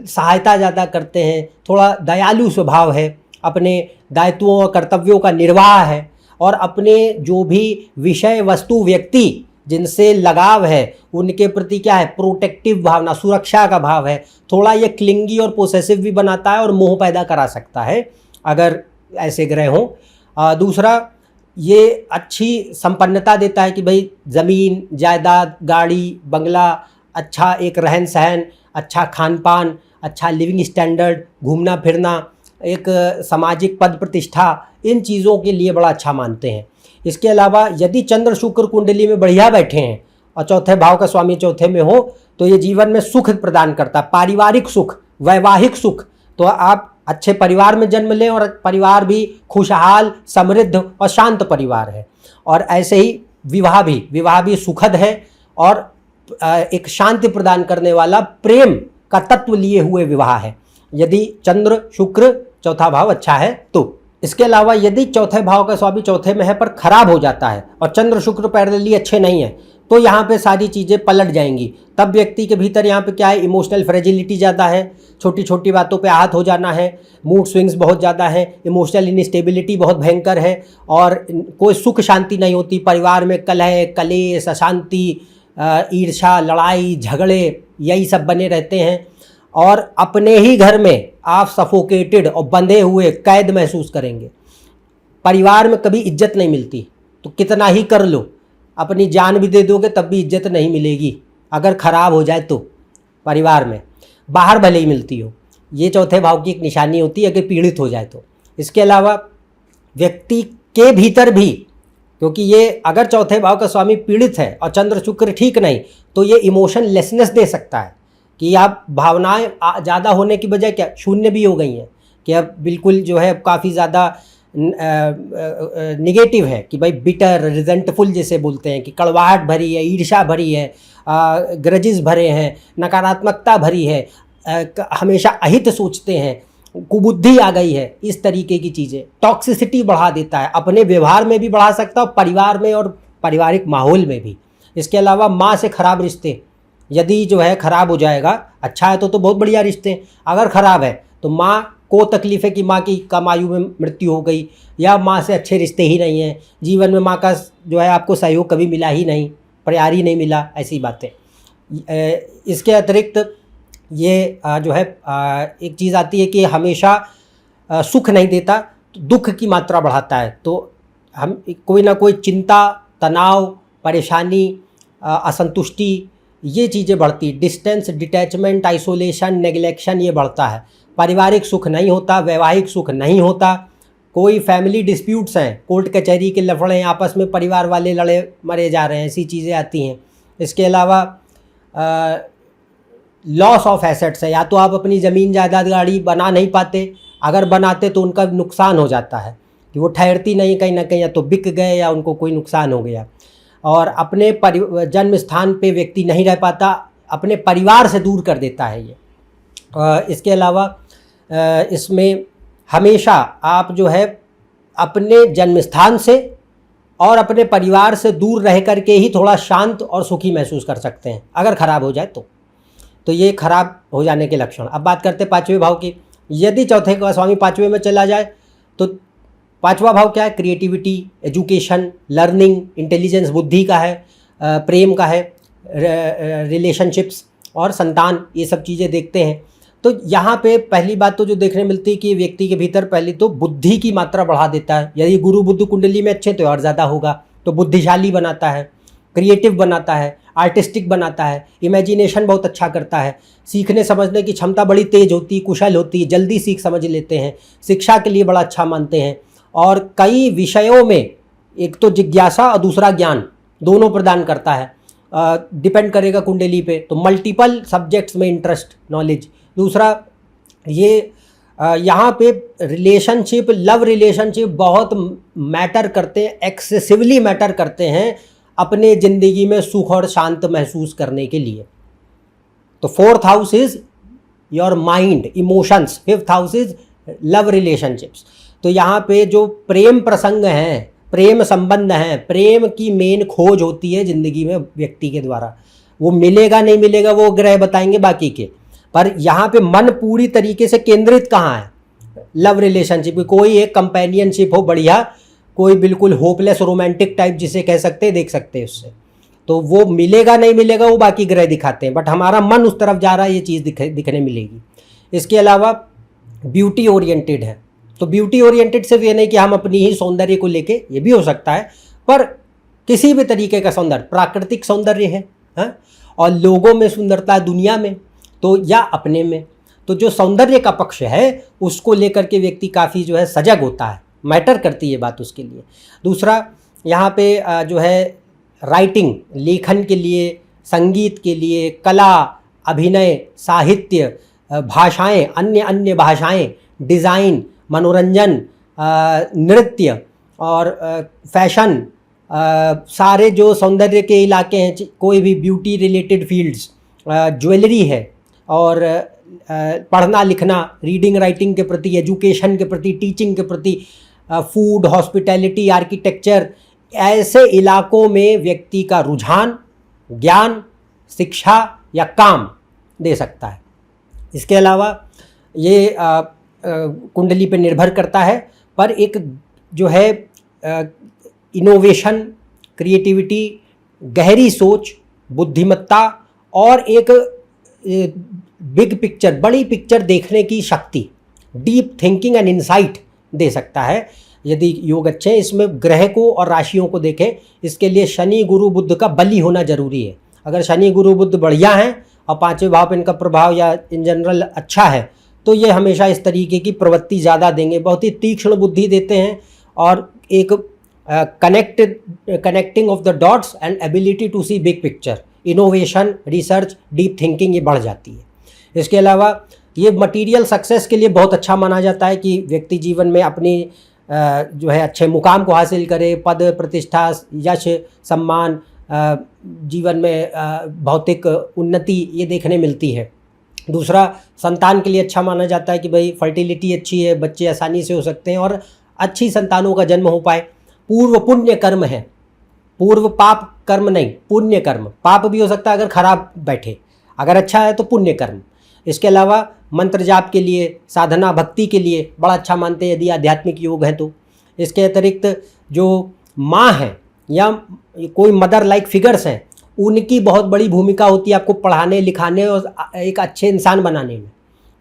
Speaker 1: सहायता ज़्यादा करते हैं, थोड़ा दयालु स्वभाव है, अपने दायित्वों और कर्तव्यों का निर्वाह है, और अपने जो भी विषय वस्तु व्यक्ति जिनसे लगाव है उनके प्रति क्या है, प्रोटेक्टिव भावना, सुरक्षा का भाव है। थोड़ा ये क्लिंगी और पोसेसिव भी बनाता है और मोह पैदा करा सकता है अगर ऐसे ग्रह हों। दूसरा, ये अच्छी संपन्नता देता है कि भाई ज़मीन, जायदाद, गाड़ी, बंगला, अच्छा एक रहन सहन, अच्छा खान पान, अच्छा लिविंग स्टैंडर्ड, घूमना फिरना, एक सामाजिक पद प्रतिष्ठा, इन चीज़ों के लिए बड़ा अच्छा मानते हैं। इसके अलावा यदि चंद्र शुक्र कुंडली में बढ़िया बैठे हैं और चौथे भाव का स्वामी चौथे में हो तो ये जीवन में सुख प्रदान करता है, पारिवारिक सुख, वैवाहिक सुख। तो आप अच्छे परिवार में जन्म लें और परिवार भी खुशहाल, समृद्ध और शांत परिवार है। और ऐसे ही विवाह भी सुखद है और एक शांति प्रदान करने वाला प्रेम का तत्व लिए हुए विवाह है, यदि चंद्र शुक्र चौथा भाव अच्छा है तो। इसके अलावा यदि चौथे भाव का स्वामी चौथे में है पर खराब हो जाता है और चंद्र शुक्र पैरेलली अच्छे नहीं है तो यहाँ पे सारी चीज़ें पलट जाएंगी। तब व्यक्ति के भीतर यहाँ पे क्या है, इमोशनल फ्रेजिलिटी ज़्यादा है, छोटी छोटी बातों पे आहत हो जाना है, मूड स्विंग्स बहुत ज़्यादा है, इमोशनल इनस्टेबिलिटी बहुत भयंकर है और कोई सुख शांति नहीं होती। परिवार में कलह, कलेश, अशांति, ईर्ष्या, लड़ाई, झगड़े यही सब बने रहते हैं और अपने ही घर में आप सफोकेटेड और बंधे हुए कैद महसूस करेंगे। परिवार में कभी इज्जत नहीं मिलती, तो कितना ही कर लो, अपनी जान भी दे दोगे तब भी इज्जत नहीं मिलेगी अगर खराब हो जाए तो। परिवार में बाहर भले ही मिलती हो, ये चौथे भाव की एक निशानी होती है अगर पीड़ित हो जाए तो। इसके अलावा व्यक्ति के भीतर भी, क्योंकि ये अगर चौथे भाव का स्वामी पीड़ित है और चंद्र शुक्र ठीक नहीं तो ये इमोशन लेसनेस दे सकता है कि आप भावनाएं ज़्यादा होने की बजाय क्या शून्य भी हो गई हैं, कि अब बिल्कुल जो है काफ़ी ज़्यादा निगेटिव है, कि भाई बिटर, रिजेंटफुल जैसे बोलते हैं, कि कड़वाहट भरी है, ईर्ष्या भरी है, ग्रजेस भरे हैं, नकारात्मकता भरी है, हमेशा अहित सोचते हैं, कुबुद्धि आ गई है, इस तरीके की चीज़ें टॉक्सिसिटी बढ़ा देता है, अपने व्यवहार में भी बढ़ा सकता है, परिवार में और पारिवारिक माहौल में भी। इसके अलावा माँ से खराब रिश्ते यदि जो है खराब हो जाएगा, अच्छा है तो बहुत बढ़िया रिश्ते, अगर ख़राब है तो माँ को तकलीफ़ है कि माँ की कम आयु में मृत्यु हो गई या माँ से अच्छे रिश्ते ही नहीं हैं, जीवन में माँ का जो है आपको सहयोग कभी मिला ही नहीं, प्यार ही नहीं मिला, ऐसी बातें। इसके अतिरिक्त ये जो है एक चीज़ आती है कि हमेशा सुख नहीं देता, तो दुख की मात्रा बढ़ाता है। तो हम कोई ना कोई चिंता, तनाव, परेशानी, असंतुष्टि, ये चीज़ें बढ़ती, डिस्टेंस, डिटैचमेंट, आइसोलेशन, नेग्लेक्शन ये बढ़ता है। पारिवारिक सुख नहीं होता, वैवाहिक सुख नहीं होता, कोई फैमिली डिस्प्यूट्स हैं, कोर्ट कचहरी के लफड़े हैं, आपस में परिवार वाले लड़े मरे जा रहे हैं, ऐसी चीज़ें आती हैं। इसके अलावा लॉस ऑफ एसेट्स है, या तो आप अपनी ज़मीन जायदाद गाड़ी बना नहीं पाते, अगर बनाते तो उनका नुकसान हो जाता है कि वो ठहरती नहीं, कहीं ना कहीं या तो बिक गए या उनको कोई नुकसान हो गया। और अपने जन्म स्थान पे व्यक्ति नहीं रह पाता, अपने परिवार से दूर कर देता है ये। इसके अलावा इसमें हमेशा आप जो है अपने जन्म स्थान से और अपने परिवार से दूर रह कर के ही थोड़ा शांत और सुखी महसूस कर सकते हैं अगर ख़राब हो जाए तो ये खराब हो जाने के लक्षण। अब बात करते हैं पाँचवें भाव की। यदि चौथे का स्वामी पाँचवें में चला जाए तो पाँचवा भाव क्या है, क्रिएटिविटी, एजुकेशन, लर्निंग, इंटेलिजेंस, बुद्धि का है, प्रेम का है, रिलेशनशिप्स और संतान, ये सब चीज़ें देखते हैं। तो यहाँ पे पहली बात तो जो देखने मिलती है कि व्यक्ति के भीतर पहली तो बुद्धि की मात्रा बढ़ा देता है। यदि गुरु बुध कुंडली में अच्छे तो और ज़्यादा होगा, तो बुद्धिशाली बनाता है, क्रिएटिव बनाता है, आर्टिस्टिक बनाता है, इमेजिनेशन बहुत अच्छा करता है, सीखने समझने की क्षमता बड़ी तेज़ होती, कुशल होती, जल्दी सीख समझ लेते हैं, शिक्षा के लिए बड़ा अच्छा मानते हैं और कई विषयों में एक तो जिज्ञासा और दूसरा ज्ञान दोनों प्रदान करता है। डिपेंड करेगा कुंडली पे, तो मल्टीपल सब्जेक्ट्स में इंटरेस्ट, नॉलेज। दूसरा ये यहाँ पे रिलेशनशिप, लव रिलेशनशिप बहुत मैटर करते हैं, एक्सेसिवली मैटर करते हैं अपने ज़िंदगी में सुख और शांत महसूस करने के लिए। तो 4th house is your mind, emotions, 5th house is love relationships. तो यहाँ पे जो प्रेम प्रसंग हैं, प्रेम संबंध हैं, प्रेम की मेन खोज होती है ज़िंदगी में व्यक्ति के द्वारा। वो मिलेगा नहीं मिलेगा वो ग्रह बताएंगे बाकी के, पर यहाँ पे मन पूरी तरीके से केंद्रित कहाँ है, लव रिलेशनशिप। कोई एक कंपेनियनशिप हो बढ़िया, कोई बिल्कुल होपलेस रोमांटिक टाइप जिसे कह सकते हैं, देख सकते हैं उससे, तो वो मिलेगा नहीं मिलेगा वो बाकी ग्रह दिखाते हैं, बट हमारा मन उस तरफ जा रहा है, ये चीज़ दिखने मिलेगी। इसके अलावा ब्यूटी ओरिएंटेड है, तो ब्यूटी ओरिएंटेड सिर्फ ये नहीं कि हम अपनी ही सौंदर्य को लेके, ये भी हो सकता है, पर किसी भी तरीके का सौंदर्य, प्राकृतिक सौंदर्य है, और लोगों में सुंदरता, दुनिया में तो या अपने में, तो जो सौंदर्य का पक्ष है उसको लेकर के व्यक्ति काफ़ी जो है सजग होता है, मैटर करती है बात उसके लिए। दूसरा यहाँ पे जो है राइटिंग, लेखन के लिए, संगीत के लिए, कला, अभिनय, साहित्य, भाषाएं, अन्य अन्य भाषाएं, डिज़ाइन, मनोरंजन, नृत्य और फैशन, सारे जो सौंदर्य के इलाके हैं, कोई भी ब्यूटी रिलेटेड फील्ड्स, ज्वेलरी है, और पढ़ना लिखना, रीडिंग राइटिंग के प्रति, एजुकेशन के प्रति, टीचिंग के प्रति, फूड, हॉस्पिटैलिटी, आर्किटेक्चर, ऐसे इलाकों में व्यक्ति का रुझान ज्ञान, शिक्षा या काम दे सकता है। इसके अलावा ये कुंडली पे निर्भर करता है, पर एक जो है इनोवेशन, क्रिएटिविटी, गहरी सोच, बुद्धिमत्ता और एक बिग पिक्चर, बड़ी पिक्चर देखने की शक्ति, डीप थिंकिंग एंड इनसाइट दे सकता है यदि योग अच्छे हैं। इसमें ग्रह को और राशियों को देखें, इसके लिए शनि गुरु बुध का बली होना जरूरी है। अगर शनि गुरु बुध बढ़िया हैं और पांचवें भाव पर इनका प्रभाव या इन जनरल अच्छा है तो ये हमेशा इस तरीके की प्रवृत्ति ज़्यादा देंगे, बहुत ही तीक्ष्ण बुद्धि देते हैं और एक connecting of the dots and ability to see big picture, innovation, research, deep thinking ये बढ़ जाती है। इसके अलावा ये मटेरियल सक्सेस के लिए बहुत अच्छा माना जाता है कि व्यक्ति जीवन में अपनी जो है अच्छे मुकाम को हासिल करे, पद प्रतिष्ठा, यश, सम्मान, जीवन में भौतिक उन्नति ये देखने मिलती है। दूसरा, संतान के लिए अच्छा माना जाता है कि भाई फर्टिलिटी अच्छी है, बच्चे आसानी से हो सकते हैं और अच्छी संतानों का जन्म हो पाए। पूर्व पुण्य कर्म है, पूर्व पाप कर्म नहीं, पुण्य कर्म। पाप भी हो सकता है अगर खराब बैठे, अगर अच्छा है तो पुण्य कर्म। इसके अलावा मंत्र जाप के लिए, साधना भक्ति के लिए बड़ा अच्छा मानते हैं यदि आध्यात्मिक योग है तो। इसके अतिरिक्त जो माँ हैं या कोई मदर लाइक फिगर्स हैं, उनकी बहुत बड़ी भूमिका होती है आपको पढ़ाने लिखाने और एक अच्छे इंसान बनाने में,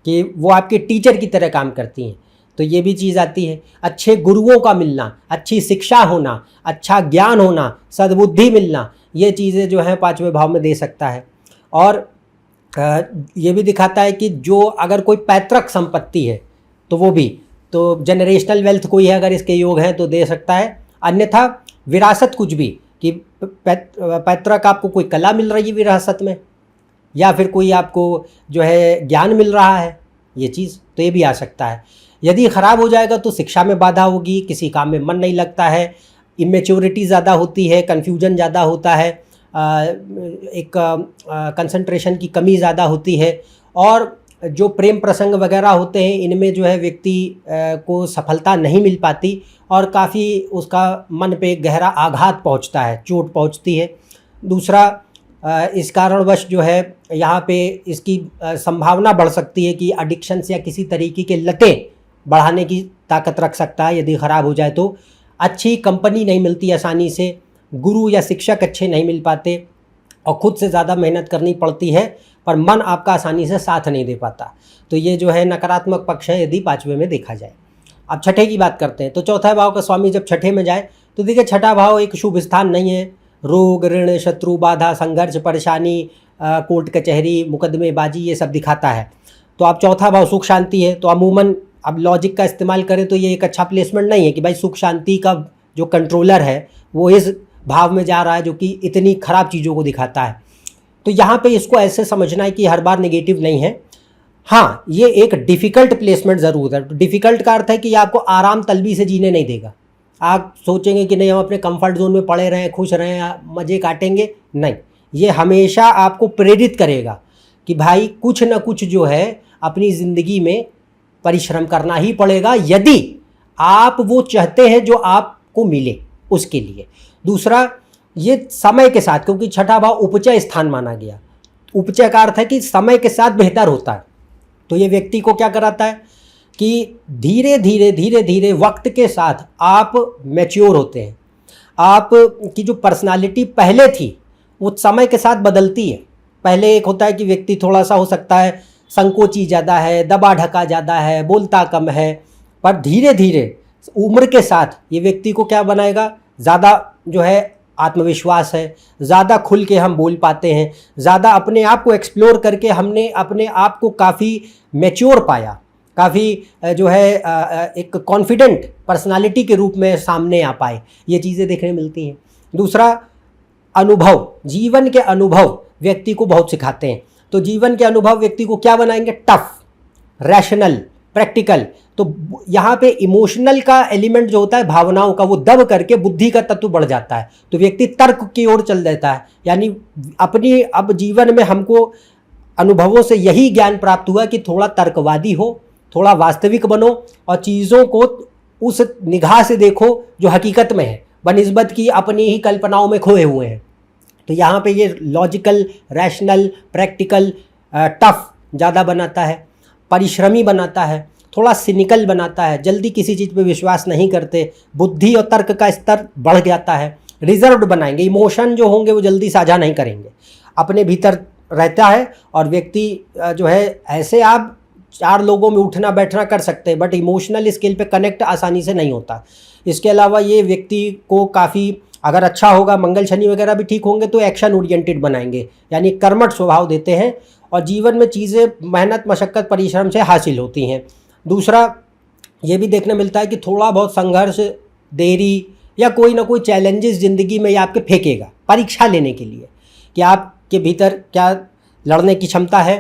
Speaker 1: कि वो आपके टीचर की तरह काम करती हैं। तो ये भी चीज़ आती है। अच्छे गुरुओं का मिलना, अच्छी शिक्षा होना, अच्छा ज्ञान होना, सद्बुद्धि मिलना, ये चीज़ें जो हैं पांचवें भाव में दे सकता है। और ये भी दिखाता है कि जो अगर कोई पैतृक संपत्ति है तो वो भी, तो जनरेशनल वेल्थ कोई है अगर इसके योग हैं तो दे सकता है। अन्यथा विरासत कुछ भी, कि पैतृक आपको कोई कला मिल रही है विरासत में, या फिर कोई आपको जो है ज्ञान मिल रहा है, ये चीज़ तो ये भी आ सकता है। यदि ख़राब हो जाएगा तो शिक्षा में बाधा होगी, किसी काम में मन नहीं लगता है, इमेच्योरिटी ज़्यादा होती है, कन्फ्यूजन ज़्यादा होता है, एक कंसंट्रेशन की कमी ज़्यादा होती है, और जो प्रेम प्रसंग वगैरह होते हैं इनमें जो है व्यक्ति को सफलता नहीं मिल पाती और काफ़ी उसका मन पे गहरा आघात पहुंचता है, चोट पहुंचती है। दूसरा, इस कारणवश जो है यहाँ पे इसकी संभावना बढ़ सकती है कि एडिक्शंस या किसी तरीके के लतें बढ़ाने की ताकत रख सकता है यदि ख़राब हो जाए तो। अच्छी कंपनी नहीं मिलती आसानी से, गुरु या शिक्षक अच्छे नहीं मिल पाते और ख़ुद से ज़्यादा मेहनत करनी पड़ती है, पर मन आपका आसानी से साथ नहीं दे पाता। तो ये जो है नकारात्मक पक्ष है यदि पांचवें में देखा जाए। अब छठे की बात करते हैं। तो चौथा भाव का स्वामी जब छठे में जाए तो देखिए छठा भाव एक शुभ स्थान नहीं है। रोग, ऋण, शत्रु, बाधा, संघर्ष, परेशानी, कोर्ट कचहरी, मुकदमेबाजी ये सब दिखाता है। तो आप चौथा भाव सुख शांति है, तो अमूमन अब लॉजिक का इस्तेमाल करें तो ये एक अच्छा प्लेसमेंट नहीं है कि भाई सुख शांति का जो कंट्रोलर है वो इस भाव में जा रहा है जो कि इतनी ख़राब चीज़ों को दिखाता है। तो यहाँ पे इसको ऐसे समझना है कि हर बार नेगेटिव नहीं है। हाँ, ये एक डिफ़िकल्ट प्लेसमेंट ज़रूर है। डिफ़िकल्ट का अर्थ है कि ये आपको आराम तलबी से जीने नहीं देगा। आप सोचेंगे कि नहीं हम अपने कंफर्ट जोन में पड़े रहें, खुश रहें, मज़े काटेंगे, नहीं, ये हमेशा आपको प्रेरित करेगा कि भाई कुछ ना कुछ जो है अपनी ज़िंदगी में परिश्रम करना ही पड़ेगा यदि आप वो चाहते हैं जो आपको मिले उसके लिए। दूसरा, ये समय के साथ, क्योंकि छठा भाव उपचय स्थान माना गया, उपचय का अर्थ है कि समय के साथ बेहतर होता है। तो ये व्यक्ति को क्या कराता है कि धीरे धीरे वक्त के साथ आप मैच्योर होते हैं। आप की जो पर्सनालिटी पहले थी वो समय के साथ बदलती है। पहले एक होता है कि व्यक्ति थोड़ा सा हो सकता है संकोची ज़्यादा है, दबा ढका ज़्यादा है, बोलता कम है, पर धीरे धीरे उम्र के साथ ये व्यक्ति को क्या बनाएगा, ज़्यादा जो है आत्मविश्वास है, ज़्यादा खुल के हम बोल पाते हैं, ज़्यादा अपने आप को एक्सप्लोर करके हमने अपने आप को काफ़ी मैच्योर पाया, काफ़ी जो है एक कॉन्फिडेंट पर्सनालिटी के रूप में सामने आ पाए, ये चीज़ें देखने मिलती हैं। दूसरा, अनुभव, जीवन के अनुभव व्यक्ति को बहुत सिखाते हैं। तो जीवन के अनुभव व्यक्ति को क्या बनाएंगे? Tough, rational, practical. तो यहाँ पे इमोशनल का एलिमेंट जो होता है, भावनाओं का, वो दब करके बुद्धि का तत्व बढ़ जाता है, तो व्यक्ति तर्क की ओर चल देता है। यानी अपनी अब जीवन में हमको अनुभवों से यही ज्ञान प्राप्त हुआ कि थोड़ा तर्कवादी हो, थोड़ा वास्तविक बनो और चीज़ों को उस निगाह से देखो जो हकीकत में है, बनिस्बत की अपनी ही कल्पनाओं में खोए हुए हैं। तो यहाँ पे ये लॉजिकल, रैशनल, प्रैक्टिकल, टफ ज़्यादा बनाता है, परिश्रमी बनाता है, थोड़ा सिनिकल बनाता है, जल्दी किसी चीज़ पे विश्वास नहीं करते, बुद्धि और तर्क का स्तर बढ़ जाता है, रिजर्व्ड बनाएंगे, इमोशन जो होंगे वो जल्दी साझा नहीं करेंगे, अपने भीतर रहता है। और व्यक्ति जो है ऐसे आप 4 लोगों में उठना बैठना कर सकते हैं, बट इमोशनल स्केल पे कनेक्ट आसानी से नहीं होता। इसके अलावा ये व्यक्ति को काफ़ी, अगर अच्छा होगा, मंगल शनि वगैरह भी ठीक होंगे तो एक्शन ओरिएंटेड बनाएंगे, यानी कर्मठ स्वभाव देते हैं और जीवन में चीज़ें मेहनत, मशक्क़त, परिश्रम से हासिल होती हैं। दूसरा, ये भी देखने मिलता है कि थोड़ा बहुत संघर्ष, देरी या कोई ना कोई चैलेंजेस ज़िंदगी में ये आपके फेंकेगा परीक्षा लेने के लिए कि आपके भीतर क्या लड़ने की क्षमता है,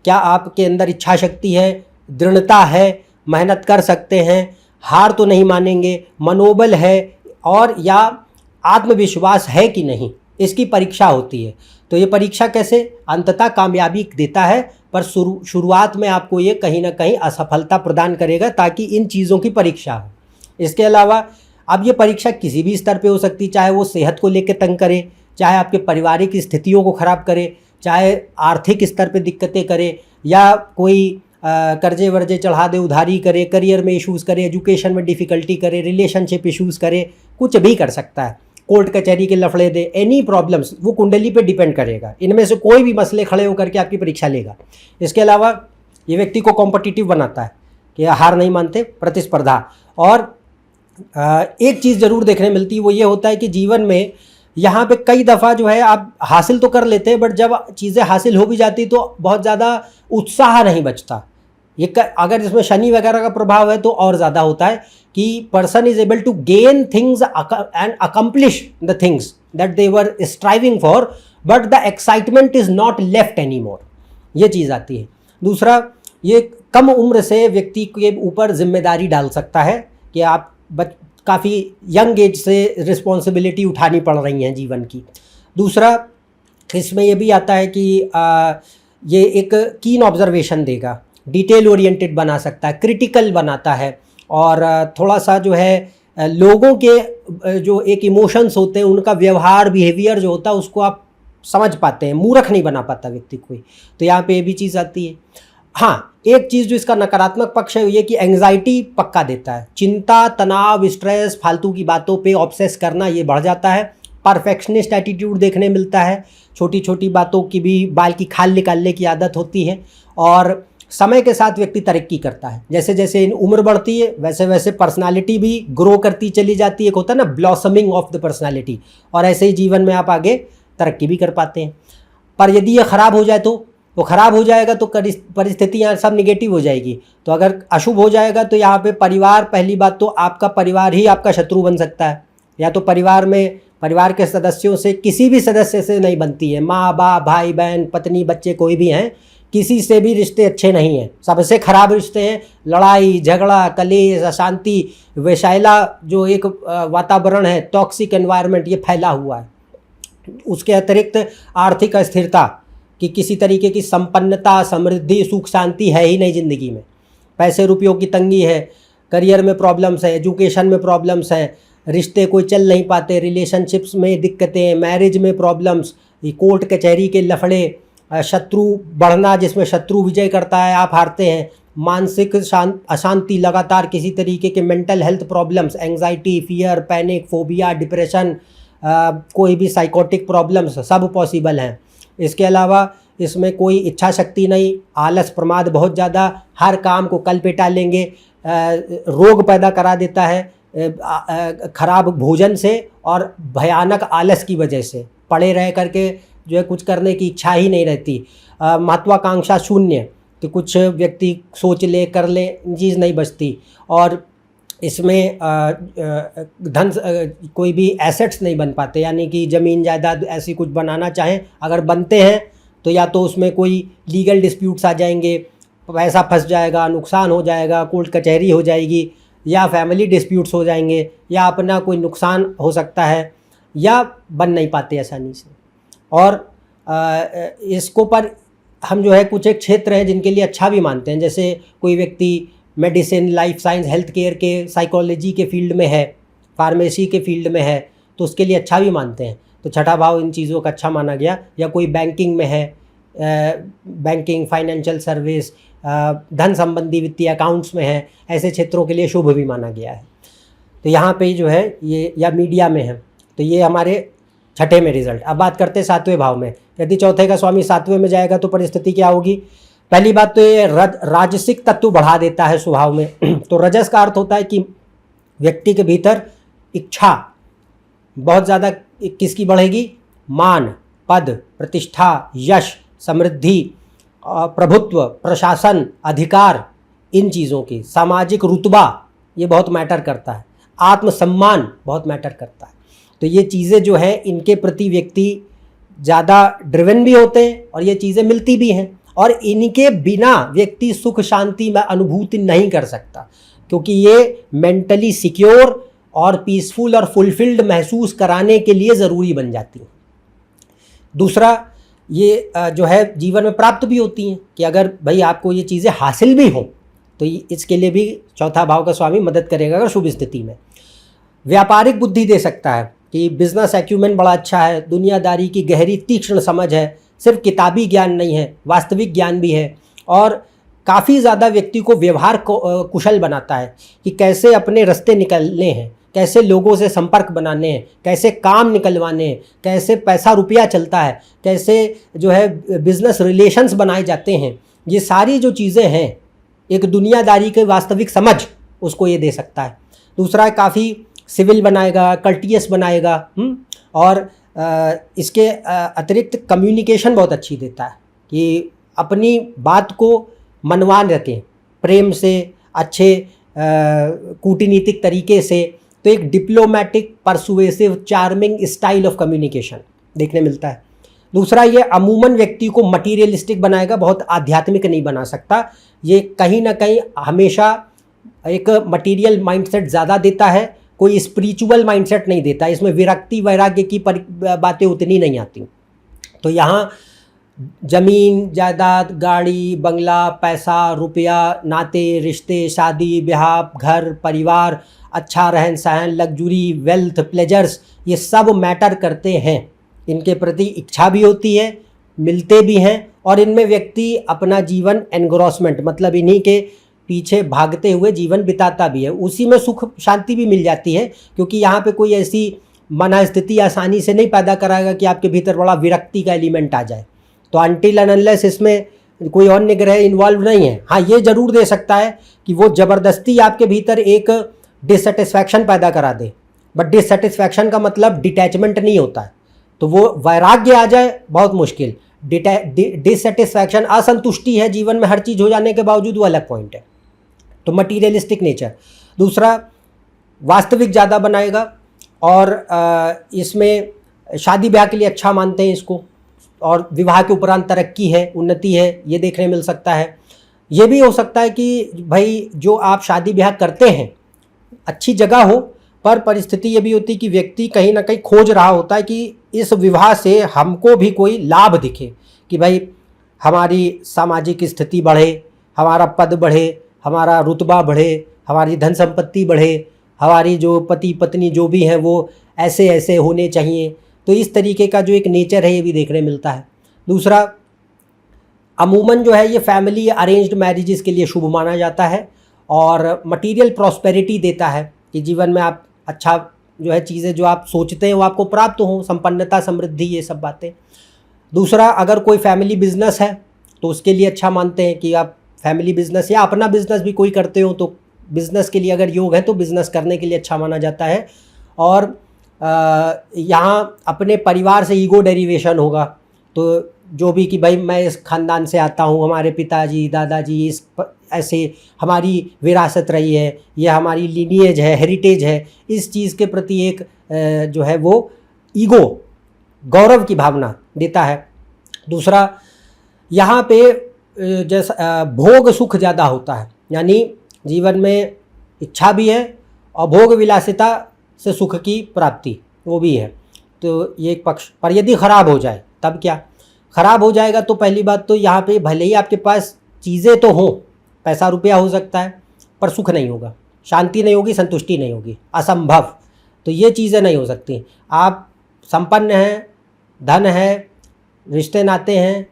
Speaker 1: क्या आपके अंदर इच्छा शक्ति है, दृढ़ता है, मेहनत कर सकते हैं, हार तो नहीं मानेंगे, मनोबल है और या आत्मविश्वास है कि नहीं, इसकी परीक्षा होती है। तो ये परीक्षा कैसे अंततः कामयाबी देता है, पर शुरुआत में आपको ये कहीं ना कहीं असफलता प्रदान करेगा, ताकि इन चीज़ों की परीक्षा हो। इसके अलावा अब ये परीक्षा किसी भी स्तर पे हो सकती है, चाहे वो सेहत को लेकर तंग करे, चाहे आपके पारिवारिक स्थितियों को ख़राब करे, चाहे आर्थिक स्तर पे दिक्कतें करे, या कोई कर्जे वर्जे चढ़ा दे, उधारी करे, करियर में इश्यूज़ करे, एजुकेशन में डिफ़िकल्टी करे, रिलेशनशिप इश्यूज़ करे, कुछ भी कर सकता है, कोर्ट कचहरी के लफड़े दे, एनी प्रॉब्लम्स, वो कुंडली पे डिपेंड करेगा। इनमें से कोई भी मसले खड़े होकर के आपकी परीक्षा लेगा। इसके अलावा ये व्यक्ति को कॉम्पिटिटिव बनाता है कि हार नहीं मानते, प्रतिस्पर्धा। और एक चीज़ ज़रूर देखने मिलती है, वो ये होता है कि जीवन में यहाँ पे कई दफ़ा जो है आप हासिल तो कर लेते हैं, बट जब चीज़ें हासिल हो भी जाती तो बहुत ज़्यादा उत्साह नहीं बचता। ये अगर इसमें शनि वगैरह का प्रभाव है तो और ज़्यादा होता है कि person is able to gain things and accomplish the things that they were striving for, but the excitement is not left any more, ये चीज़ आती है। दूसरा, ये कम उम्र से व्यक्ति के ऊपर जिम्मेदारी डाल सकता है कि आप काफ़ी यंग एज से रिस्पॉन्सिबिलिटी उठानी पड़ रही हैं जीवन की। दूसरा, इसमें ये भी आता है कि ये एक कीन ऑब्जर्वेशन देगा, डिटेल ओरिएंटेड बना सकता है, क्रिटिकल बनाता है, और थोड़ा सा जो है लोगों के जो एक इमोशंस होते हैं, उनका व्यवहार, बिहेवियर जो होता है, उसको आप समझ पाते हैं, मूर्ख नहीं बना पाता व्यक्ति कोई। तो यहाँ पे ये भी चीज़ आती है। हाँ, एक चीज़ जो इसका नकारात्मक पक्ष है ये कि एंग्जाइटी पक्का देता है, चिंता, तनाव, स्ट्रेस, फालतू की बातों पे ऑब्सेस करना, ये बढ़ जाता है। परफेक्शनिस्ट एटीट्यूड देखने मिलता है, छोटी छोटी बातों की भी बाल की खाल निकालने की आदत होती है। और समय के साथ व्यक्ति तरक्की करता है, जैसे जैसे उम्र बढ़ती है वैसे वैसे पर्सनालिटी भी ग्रो करती चली जाती है। एक होता है ना ब्लॉसमिंग ऑफ द पर्सनालिटी, और ऐसे ही जीवन में आप आगे तरक्की भी कर पाते हैं। पर यदि ये ख़राब हो जाए तो वो ख़राब हो जाएगा, तो परिस्थितियाँ सब निगेटिव हो जाएगी। तो अगर अशुभ हो जाएगा तो यहाँ पे परिवार, पहली बात तो आपका परिवार ही आपका शत्रु बन सकता है, या तो परिवार में परिवार के सदस्यों से किसी भी सदस्य से नहीं बनती है, माँ बाप, भाई बहन, पत्नी, बच्चे, कोई भी हैं, किसी से भी रिश्ते अच्छे नहीं हैं, सबसे ख़राब रिश्ते हैं। लड़ाई झगड़ा, कलेश, अशांति, विषैला जो एक वातावरण है, टॉक्सिक एनवायरनमेंट, ये फैला हुआ है। उसके अतिरिक्त आर्थिक अस्थिरता, कि किसी तरीके की संपन्नता, समृद्धि, सुख शांति है ही नहीं ज़िंदगी में, पैसे रुपयों की तंगी है, करियर में प्रॉब्लम्स है, एजुकेशन में प्रॉब्लम्स हैं, रिश्ते कोई चल नहीं पाते, रिलेशनशिप्स में दिक्कतें, मैरिज में प्रॉब्लम्स, कोर्ट कचहरी के लफड़े, शत्रु बढ़ना जिसमें शत्रु विजय करता है, आप हारते हैं, मानसिक अशांति, लगातार किसी तरीके के mental health problems, anxiety, fear, panic, phobia, depression, कोई भी साइकोटिक प्रॉब्लम्स, सब पॉसिबल हैं। इसके अलावा इसमें कोई इच्छा शक्ति नहीं, आलस, प्रमाद बहुत ज़्यादा, हर काम को कल पे टालेंगे, रोग पैदा करा देता है, खराब भोजन से और भयानक आलस की वजह से पड़े रह करके जो है कुछ करने की इच्छा ही नहीं रहती। महत्वाकांक्षा शून्य, कि कुछ व्यक्ति सोच ले कर ले, चीज़ नहीं बचती। और इसमें धन कोई भी एसेट्स नहीं बन पाते, यानी कि ज़मीन जायदाद ऐसी कुछ बनाना चाहें, अगर बनते हैं तो या तो उसमें कोई लीगल डिस्प्यूट्स आ जाएंगे, पैसा फंस जाएगा, नुकसान हो जाएगा, कोर्ट कचहरी हो जाएगी, या फैमिली डिस्प्यूट्स हो जाएंगे, या अपना कोई नुकसान हो सकता है, या बन नहीं पाते आसानी से। और इसको पर हम जो है कुछ एक क्षेत्र हैं जिनके लिए अच्छा भी मानते हैं, जैसे कोई व्यक्ति medicine, life science, health care के, साइकोलॉजी के फील्ड में है, फार्मेसी के फील्ड में है, तो उसके लिए अच्छा भी मानते हैं। तो छठा भाव इन चीज़ों का अच्छा माना गया। या कोई बैंकिंग में है, बैंकिंग, फाइनेंशियल सर्विस, धन संबंधी वित्तीय अकाउंट्स में है, ऐसे क्षेत्रों के लिए शुभ भी माना गया है। तो यहाँ पे जो है ये, या मीडिया में है, तो ये हमारे छठे में रिजल्ट। अब बात करते हैं सातवें भाव में। यदि चौथे का स्वामी सातवें में जाएगा तो परिस्थिति क्या होगी? पहली बात तो ये राजसिक तत्व बढ़ा देता है स्वभाव में। तो रजस का अर्थ होता है कि व्यक्ति के भीतर इच्छा बहुत ज़्यादा किसकी बढ़ेगी? मान, पद, प्रतिष्ठा, यश, समृद्धि, प्रभुत्व, प्रशासन, अधिकार, इन चीज़ों की, सामाजिक रुतबा, ये बहुत मैटर करता है। आत्मसम्मान बहुत मैटर करता है। तो ये चीज़ें जो है इनके प्रति व्यक्ति ज़्यादा ड्रिवन भी होते हैं और ये चीज़ें मिलती भी हैं, और इनके बिना व्यक्ति सुख शांति में अनुभूति नहीं कर सकता, क्योंकि ये मेंटली सिक्योर और पीसफुल और फुलफिल्ड महसूस कराने के लिए ज़रूरी बन जाती हैं। दूसरा, ये जो है जीवन में प्राप्त भी होती हैं, कि अगर भाई आपको ये चीज़ें हासिल भी हों तो इसके लिए भी चौथा भाव का स्वामी मदद करेगा अगर शुभ स्थिति में। व्यापारिक बुद्धि दे सकता है कि बिजनेस एक्यूमेंट बड़ा अच्छा है, दुनियादारी की गहरी तीक्ष्ण समझ है, सिर्फ किताबी ज्ञान नहीं है, वास्तविक ज्ञान भी है, और काफ़ी ज़्यादा व्यक्ति को व्यवहार कुशल बनाता है कि कैसे अपने रास्ते निकलने हैं, कैसे लोगों से संपर्क बनाने हैं, कैसे काम निकलवाने हैं, कैसे पैसा रुपया चलता है, कैसे जो है बिजनेस रिलेशंस बनाए जाते हैं। ये सारी जो चीज़ें हैं, एक दुनियादारी की वास्तविक समझ उसको ये दे सकता है। दूसरा, काफ़ी सिविल बनाएगा, कल्टियस बनाएगा, और इसके अतिरिक्त कम्युनिकेशन बहुत अच्छी देता है कि अपनी बात को मनवान रखें प्रेम से, अच्छे कूटनीतिक तरीके से। तो एक diplomatic, persuasive, charming style of communication देखने मिलता है। दूसरा, ये अमूमन व्यक्ति को मटीरियलिस्टिक बनाएगा, बहुत आध्यात्मिक नहीं बना सकता। ये कहीं ना कहीं हमेशा एक मटीरियल माइंडसेट ज़्यादा देता है, कोई स्पिरिचुअल माइंडसेट नहीं देता। इसमें विरक्ति, वैराग्य की बातें उतनी नहीं आती। तो यहाँ ज़मीन, जायदाद, गाड़ी, बंगला, पैसा, रुपया, नाते, रिश्ते, शादी, ब्याह, घर, परिवार, अच्छा रहन सहन, लग्जरी, वेल्थ, प्लेजर्स, ये सब मैटर करते हैं। इनके प्रति इच्छा भी होती है, मिलते भी हैं, और इनमें व्यक्ति अपना जीवन एनग्रॉसमेंट, मतलब इन्हीं के पीछे भागते हुए जीवन बिताता भी है। उसी में सुख शांति भी मिल जाती है, क्योंकि यहाँ पे कोई ऐसी मन स्थिति आसानी से नहीं पैदा कराएगा कि आपके भीतर बड़ा विरक्ति का एलिमेंट आ जाए। तो अनटिल एंड अनलेस इसमें कोई अन्य ग्रह इन्वॉल्व नहीं है। हाँ, ये जरूर दे सकता है कि वो ज़बरदस्ती आपके भीतर एक डिससेटिस्फैक्शन पैदा करा दे, बट डिससेटिस्फैक्शन का मतलब डिटैचमेंट नहीं होता है। तो वो वैराग्य आ जाए बहुत मुश्किल। डिससेटिस्फैक्शन, असंतुष्टि है जीवन में हर चीज़ हो जाने के बावजूद, वो अलग पॉइंट है। तो मटीरियलिस्टिक नेचर। दूसरा, वास्तविक ज़्यादा बनाएगा, और इसमें शादी ब्याह के लिए अच्छा मानते हैं इसको, और विवाह के उपरांत तरक्की है, उन्नति है, ये देखने मिल सकता है। ये भी हो सकता है कि भाई जो आप शादी ब्याह करते हैं अच्छी जगह हो, पर परिस्थिति ये भी होती है कि व्यक्ति कहीं ना कहीं खोज रहा होता है कि इस विवाह से हमको भी कोई लाभ दिखे, कि भाई हमारी सामाजिक स्थिति बढ़े, हमारा पद बढ़े, हमारा रुतबा बढ़े, हमारी धन संपत्ति बढ़े, हमारी जो पति पत्नी जो भी हैं वो ऐसे ऐसे होने चाहिए। तो इस तरीके का जो एक नेचर है ये भी देखने मिलता है। दूसरा, अमूमन जो है ये फैमिली अरेंज्ड मैरिजेस के लिए शुभ माना जाता है, और मटेरियल प्रॉस्पेरिटी देता है कि जीवन में आप अच्छा जो है चीज़ें जो आप सोचते हैं वो आपको प्राप्त हों, संपन्नता, समृद्धि, ये सब बातें। दूसरा, अगर कोई फैमिली बिजनेस है तो उसके लिए अच्छा मानते हैं कि आप फैमिली बिजनेस या अपना बिजनेस भी कोई करते हो तो बिज़नेस के लिए अगर योग है तो बिज़नेस करने के लिए अच्छा माना जाता है। और यहाँ अपने परिवार से ईगो डेरिवेशन होगा, तो जो भी कि भाई मैं इस ख़ानदान से आता हूँ, हमारे पिताजी दादाजी ऐसे हमारी विरासत रही है, यह हमारी लीनिएज है, हेरिटेज है, इस चीज़ के प्रति एक जो है वो ईगो, गौरव की भावना देता है। दूसरा, यहाँ पे जैसा भोग सुख ज़्यादा होता है, यानी जीवन में इच्छा भी है और भोग विलासिता से सुख की प्राप्ति वो भी है, तो ये एक पक्ष। पर यदि ख़राब हो जाए तब क्या? ख़राब हो जाएगा तो पहली बात तो यहाँ पे भले ही आपके पास चीज़ें तो हों, पैसा रुपया हो सकता है, पर सुख नहीं होगा, शांति नहीं होगी, संतुष्टि नहीं होगी, असंभव। तो ये चीज़ें नहीं हो सकती। आप संपन्न हैं, धन है, रिश्ते नाते हैं,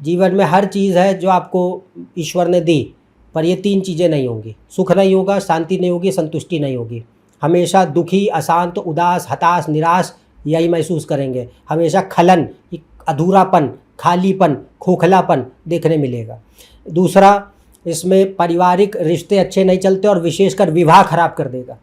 Speaker 1: जीवन में हर चीज़ है जो आपको ईश्वर ने दी, पर ये 3 चीज़ें नहीं होंगी, सुख नहीं होगा, शांति नहीं होगी, संतुष्टि नहीं होगी। हमेशा दुखी, अशांत, उदास, हताश, निराश यही महसूस करेंगे। हमेशा खलन, अधूरापन, खालीपन, खोखलापन देखने मिलेगा। दूसरा, इसमें पारिवारिक रिश्ते अच्छे नहीं चलते और विशेषकर विवाह खराब कर देगा।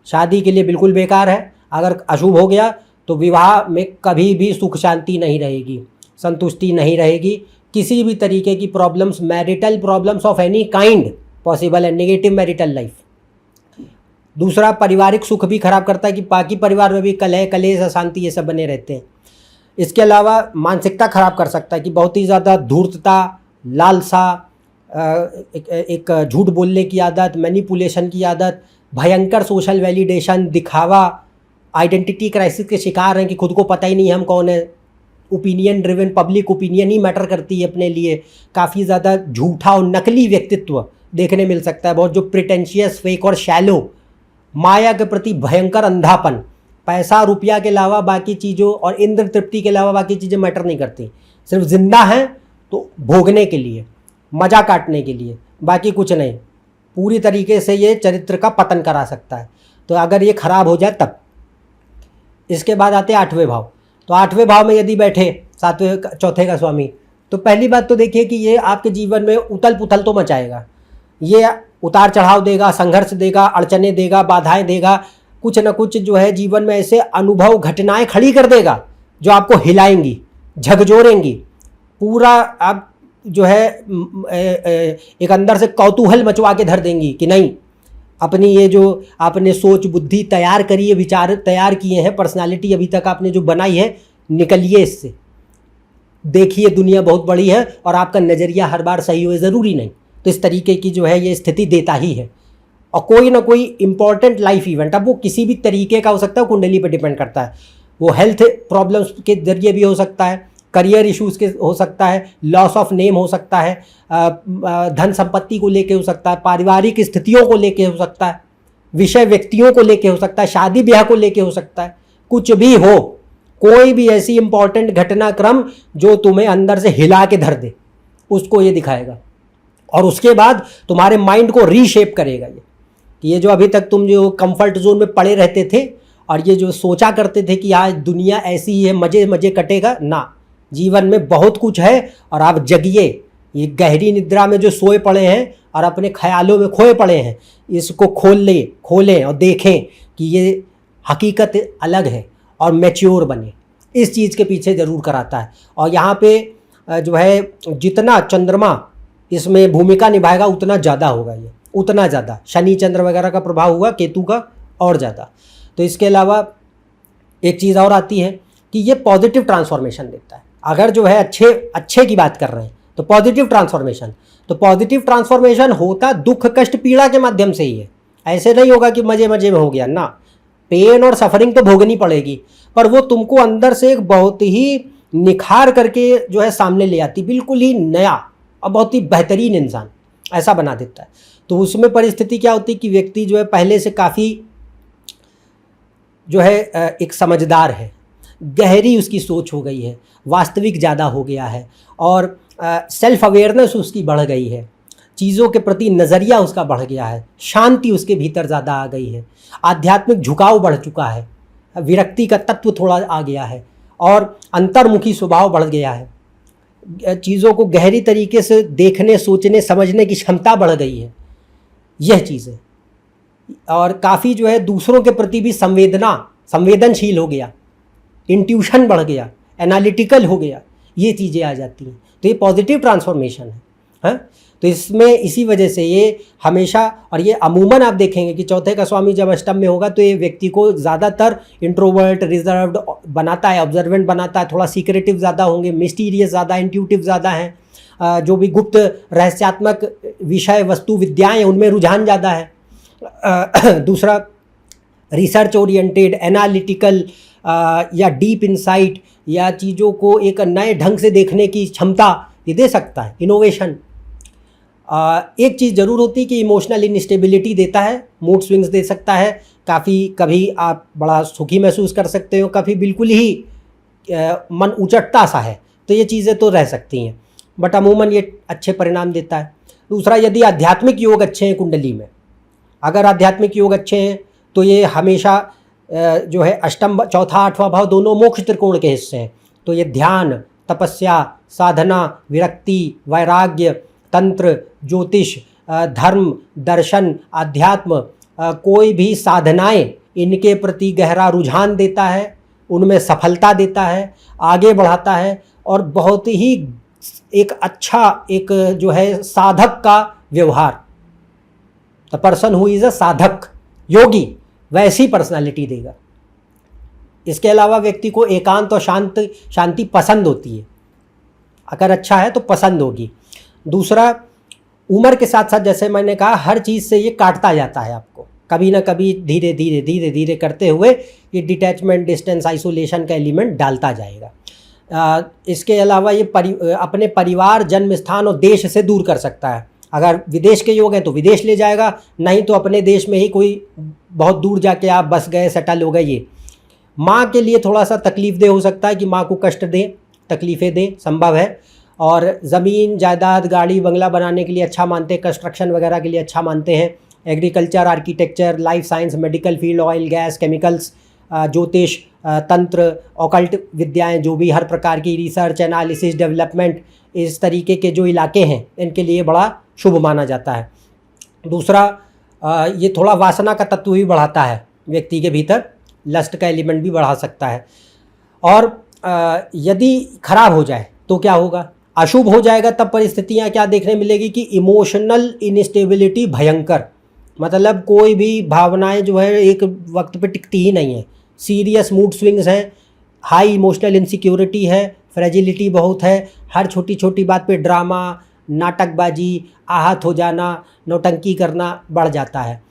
Speaker 1: शादी के लिए बिल्कुल बेकार है, अगर अशुभ हो गया तो विवाह में कभी भी सुख शांति नहीं रहेगी, संतुष्टि नहीं रहेगी, किसी भी तरीके की problems, marital problems of any kind possible है, नेगेटिव मैरिटल लाइफ। दूसरा, पारिवारिक सुख भी खराब करता है कि बाकी परिवार में भी कलह, कलेश, अशांति ये सब बने रहते हैं। इसके अलावा मानसिकता खराब कर सकता है कि बहुत ही ज़्यादा धूर्तता, लालसा, एक झूठ बोलने की आदत, मैनिपुलेशन की आदत, भयंकर सोशल वैलिडेशन, दिखावा, आइडेंटिटी क्राइसिस के शिकार हैं कि खुद को पता ही नहीं हम कौन है, ओपिनियन ड्रिवन, पब्लिक ओपिनियन ही मैटर करती है अपने लिए, काफ़ी ज़्यादा झूठा और नकली व्यक्तित्व देखने मिल सकता है, बहुत जो प्रिटेंशियस, फेक और शैलो, माया के प्रति भयंकर अंधापन, पैसा रुपया के अलावा बाकी चीज़ों और इंद्र तृप्ति के अलावा बाकी चीज़ें मैटर नहीं करती, सिर्फ जिंदा हैं तो भोगने के लिए, मज़ा काटने के लिए, बाकी कुछ नहीं। पूरी तरीके से ये चरित्र का पतन करा सकता है। तो अगर ये खराब हो जाए तब। इसके बाद आते हैं 8वें भाव। तो 8वें भाव में यदि बैठे 7वें चौथे का स्वामी, तो पहली बात तो देखिए कि ये आपके जीवन में उथल पुथल तो मचाएगा, ये उतार चढ़ाव देगा, संघर्ष देगा, अड़चने देगा, बाधाएं देगा, कुछ न कुछ जो है जीवन में ऐसे अनुभव, घटनाएं खड़ी कर देगा जो आपको हिलाएंगी, झकझोरेंगी, पूरा आप जो है एक अंदर से कौतूहल मचवा के धर देंगी कि नहीं, अपनी ये जो आपने सोच बुद्धि तैयार करी है, विचार तैयार किए हैं, पर्सनालिटी अभी तक आपने जो बनाई है, निकलिए इससे, देखिए दुनिया बहुत बड़ी है और आपका नज़रिया हर बार सही हो ज़रूरी नहीं। तो इस तरीके की जो है ये स्थिति देता ही है। और कोई ना कोई इंपॉर्टेंट लाइफ इवेंट, अब वो किसी भी तरीके का हो सकता है, कुंडली पर डिपेंड करता है, वो हेल्थ प्रॉब्लम्स के जरिए भी हो सकता है, करियर इश्यूज़ के हो सकता है, लॉस ऑफ नेम हो सकता है, धन संपत्ति को लेके हो सकता है, पारिवारिक स्थितियों को लेके हो सकता है, विषय व्यक्तियों को लेके हो सकता है, शादी ब्याह को लेके हो सकता है, कुछ भी हो, कोई भी ऐसी इंपॉर्टेंट घटनाक्रम जो तुम्हें अंदर से हिला के धर दे, उसको ये दिखाएगा। और उसके बाद तुम्हारे माइंड को रीशेप करेगा ये जो अभी तक तुम जो कंफर्ट जोन में पड़े रहते थे और ये जो सोचा करते थे कि आज दुनिया ऐसी ही है, मज़े मज़े कटेगा ना, जीवन में बहुत कुछ है और आप जगिए। ये गहरी निद्रा में जो सोए पड़े हैं और अपने ख्यालों में खोए पड़े हैं, इसको खोलें और देखें कि ये हकीकत अलग है और मैच्योर बने, इस चीज़ के पीछे ज़रूर कराता है। और यहाँ पे जो है जितना चंद्रमा इसमें भूमिका निभाएगा उतना ज़्यादा होगा, ये उतना ज़्यादा, शनि चंद्र वगैरह का प्रभाव हुआ, केतु का और ज़्यादा। तो इसके अलावा एक चीज़ और आती है कि ये पॉजिटिव ट्रांसफॉर्मेशन देता है। अगर जो है अच्छे की बात कर रहे हैं तो पॉजिटिव ट्रांसफॉर्मेशन, तो पॉजिटिव ट्रांसफॉर्मेशन होता दुख कष्ट पीड़ा के माध्यम से ही है। ऐसे नहीं होगा कि मज़े मज़े में हो गया ना, पेन और सफरिंग तो भोगनी पड़ेगी, पर वो तुमको अंदर से एक बहुत ही निखार करके जो है सामने ले आती, बिल्कुल ही नया और बहुत ही बेहतरीन इंसान ऐसा बना देता है। तो उसमें परिस्थिति क्या होती है कि व्यक्ति जो है पहले से काफ़ी जो है एक समझदार है, गहरी उसकी सोच हो गई है, वास्तविक ज़्यादा हो गया है और सेल्फ अवेयरनेस उसकी बढ़ गई है, चीज़ों के प्रति नज़रिया उसका बढ़ गया है, शांति उसके भीतर ज़्यादा आ गई है, आध्यात्मिक झुकाव बढ़ चुका है, विरक्ति का तत्व थोड़ा आ गया है और अंतर्मुखी स्वभाव बढ़ गया है, चीज़ों को गहरी तरीके से देखने, सोचने, समझने की क्षमता बढ़ गई है। यह चीज़ है। और काफ़ी जो है दूसरों के प्रति भी संवेदनशील हो गया, इंट्यूशन बढ़ गया, एनालिटिकल हो गया, ये चीज़ें आ जाती हैं। तो ये पॉजिटिव ट्रांसफॉर्मेशन है, हाँ। तो इसमें इसी वजह से ये हमेशा, और ये अमूमन आप देखेंगे कि चौथे का स्वामी जब अष्टम में होगा तो ये व्यक्ति को ज़्यादातर इंट्रोवर्ट, रिजर्व्ड बनाता है, ऑब्जर्वेंट बनाता है, थोड़ा सीक्रेटिव ज़्यादा होंगे, मिस्टीरियस ज़्यादा, इंट्यूटिव ज़्यादा हैं, जो भी गुप्त रहस्यात्मक विषय वस्तु विद्याएँ हैं उनमें रुझान ज़्यादा है। दूसरा, रिसर्च ओरिएंटेड, एनालिटिकल या डीप इंसाइट या चीज़ों को एक नए ढंग से देखने की क्षमता ये दे सकता है, इनोवेशन। एक चीज़ ज़रूर होती है कि इमोशनल इनस्टेबिलिटी देता है, मूड स्विंग्स दे सकता है, कभी आप बड़ा सुखी महसूस कर सकते हो, कभी बिल्कुल ही मन उचटता सा है, तो ये चीज़ें तो रह सकती हैं, बट अमूमन ये अच्छे परिणाम देता है। दूसरा, यदि आध्यात्मिक योग अच्छे हैं कुंडली में, अगर आध्यात्मिक योग अच्छे हैं तो ये हमेशा जो है अष्टम, चौथा, आठवां भाव दोनों मोक्ष त्रिकोण के हिस्से हैं, तो ये ध्यान, तपस्या, साधना, विरक्ति, वैराग्य, तंत्र, ज्योतिष, धर्म, दर्शन, अध्यात्म, कोई भी साधनाएं इनके प्रति गहरा रुझान देता है, उनमें सफलता देता है, आगे बढ़ाता है, और बहुत ही एक अच्छा एक जो है साधक का व्यवहार, the person who is a साधक, योगी, वैसी पर्सनालिटी देगा। इसके अलावा व्यक्ति को एकांत और शांति पसंद होती है, अगर अच्छा है तो पसंद होगी। दूसरा, उम्र के साथ साथ जैसे मैंने कहा हर चीज़ से ये काटता जाता है आपको, कभी ना कभी धीरे धीरे करते हुए ये डिटैचमेंट, डिस्टेंस, आइसोलेशन का एलिमेंट डालता जाएगा। इसके अलावा ये अपने परिवार, जन्म स्थान और देश से दूर कर सकता है। अगर विदेश के योग हैं तो विदेश ले जाएगा, नहीं तो अपने देश में ही कोई बहुत दूर जाके आप बस गए, सेटल हो गए। ये माँ के लिए थोड़ा सा तकलीफ़देह हो सकता है कि माँ को कष्ट दें, तकलीफ़ें दें, संभव है। और ज़मीन, जायदाद, गाड़ी, बंगला बनाने के लिए अच्छा मानते हैं, कंस्ट्रक्शन वगैरह के लिए अच्छा मानते हैं। Agriculture, architecture, life science, medical field, oil gas, chemicals, ज्योतिष, तंत्र, ऑकल्ट विद्याएं, जो भी हर प्रकार की रिसर्च, एनालिसिस, डेवलपमेंट, इस तरीके के जो इलाके हैं इनके लिए बड़ा शुभ माना जाता है। दूसरा, ये थोड़ा वासना का तत्व भी बढ़ाता है, व्यक्ति के भीतर लस्ट का एलिमेंट भी बढ़ा सकता है। और यदि खराब हो जाए तो क्या होगा, अशुभ हो जाएगा, तब परिस्थितियाँ क्या देखने मिलेगी कि इमोशनल इनस्टेबिलिटी भयंकर, मतलब कोई भी भावनाएं जो है एक वक्त पे टिकती ही नहीं है, सीरियस मूड स्विंग्स हैं, हाई इमोशनल इनसिक्योरिटी है, फ्रेजिलिटी बहुत है, हर छोटी छोटी बात पे ड्रामा, नाटकबाजी, आहत हो जाना, नौटंकी करना बढ़ जाता है,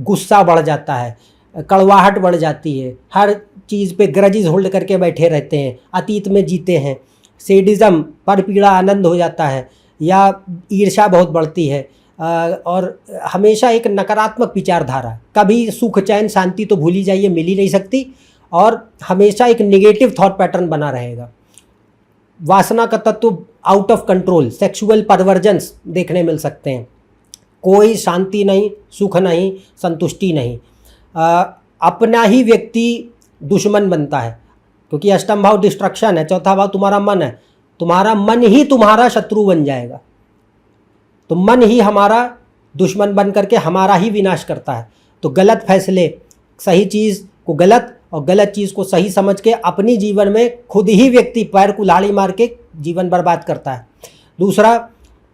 Speaker 1: गुस्सा बढ़ जाता है, कड़वाहट बढ़ जाती है, हर चीज़ पे ग्रजेस होल्ड करके बैठे रहते हैं, अतीत में जीते हैं, सेडिज़म, पर पीड़ा आनंद हो जाता है, या ईर्ष्या बहुत बढ़ती है, और हमेशा एक नकारात्मक विचारधारा, कभी सुख, चैन, शांति तो भूल ही जाइए, मिल ही नहीं सकती, और हमेशा एक निगेटिव थॉट पैटर्न बना रहेगा। वासना का तत्व आउट ऑफ कंट्रोल, सेक्सुअल परवर्जन्स देखने मिल सकते हैं, कोई शांति नहीं, सुख नहीं, संतुष्टि नहीं, अपना ही व्यक्ति दुश्मन बनता है, क्योंकि अष्टम भाव डिस्ट्रक्शन है, चौथा भाव तुम्हारा मन है, तुम्हारा मन ही तुम्हारा शत्रु बन जाएगा, तो मन ही हमारा दुश्मन बन करके हमारा ही विनाश करता है। तो गलत फैसले, सही चीज़ को गलत और गलत चीज़ को सही समझ के अपनी जीवन में खुद ही व्यक्ति पैर कुल्हाड़ी मार के जीवन बर्बाद करता है। दूसरा,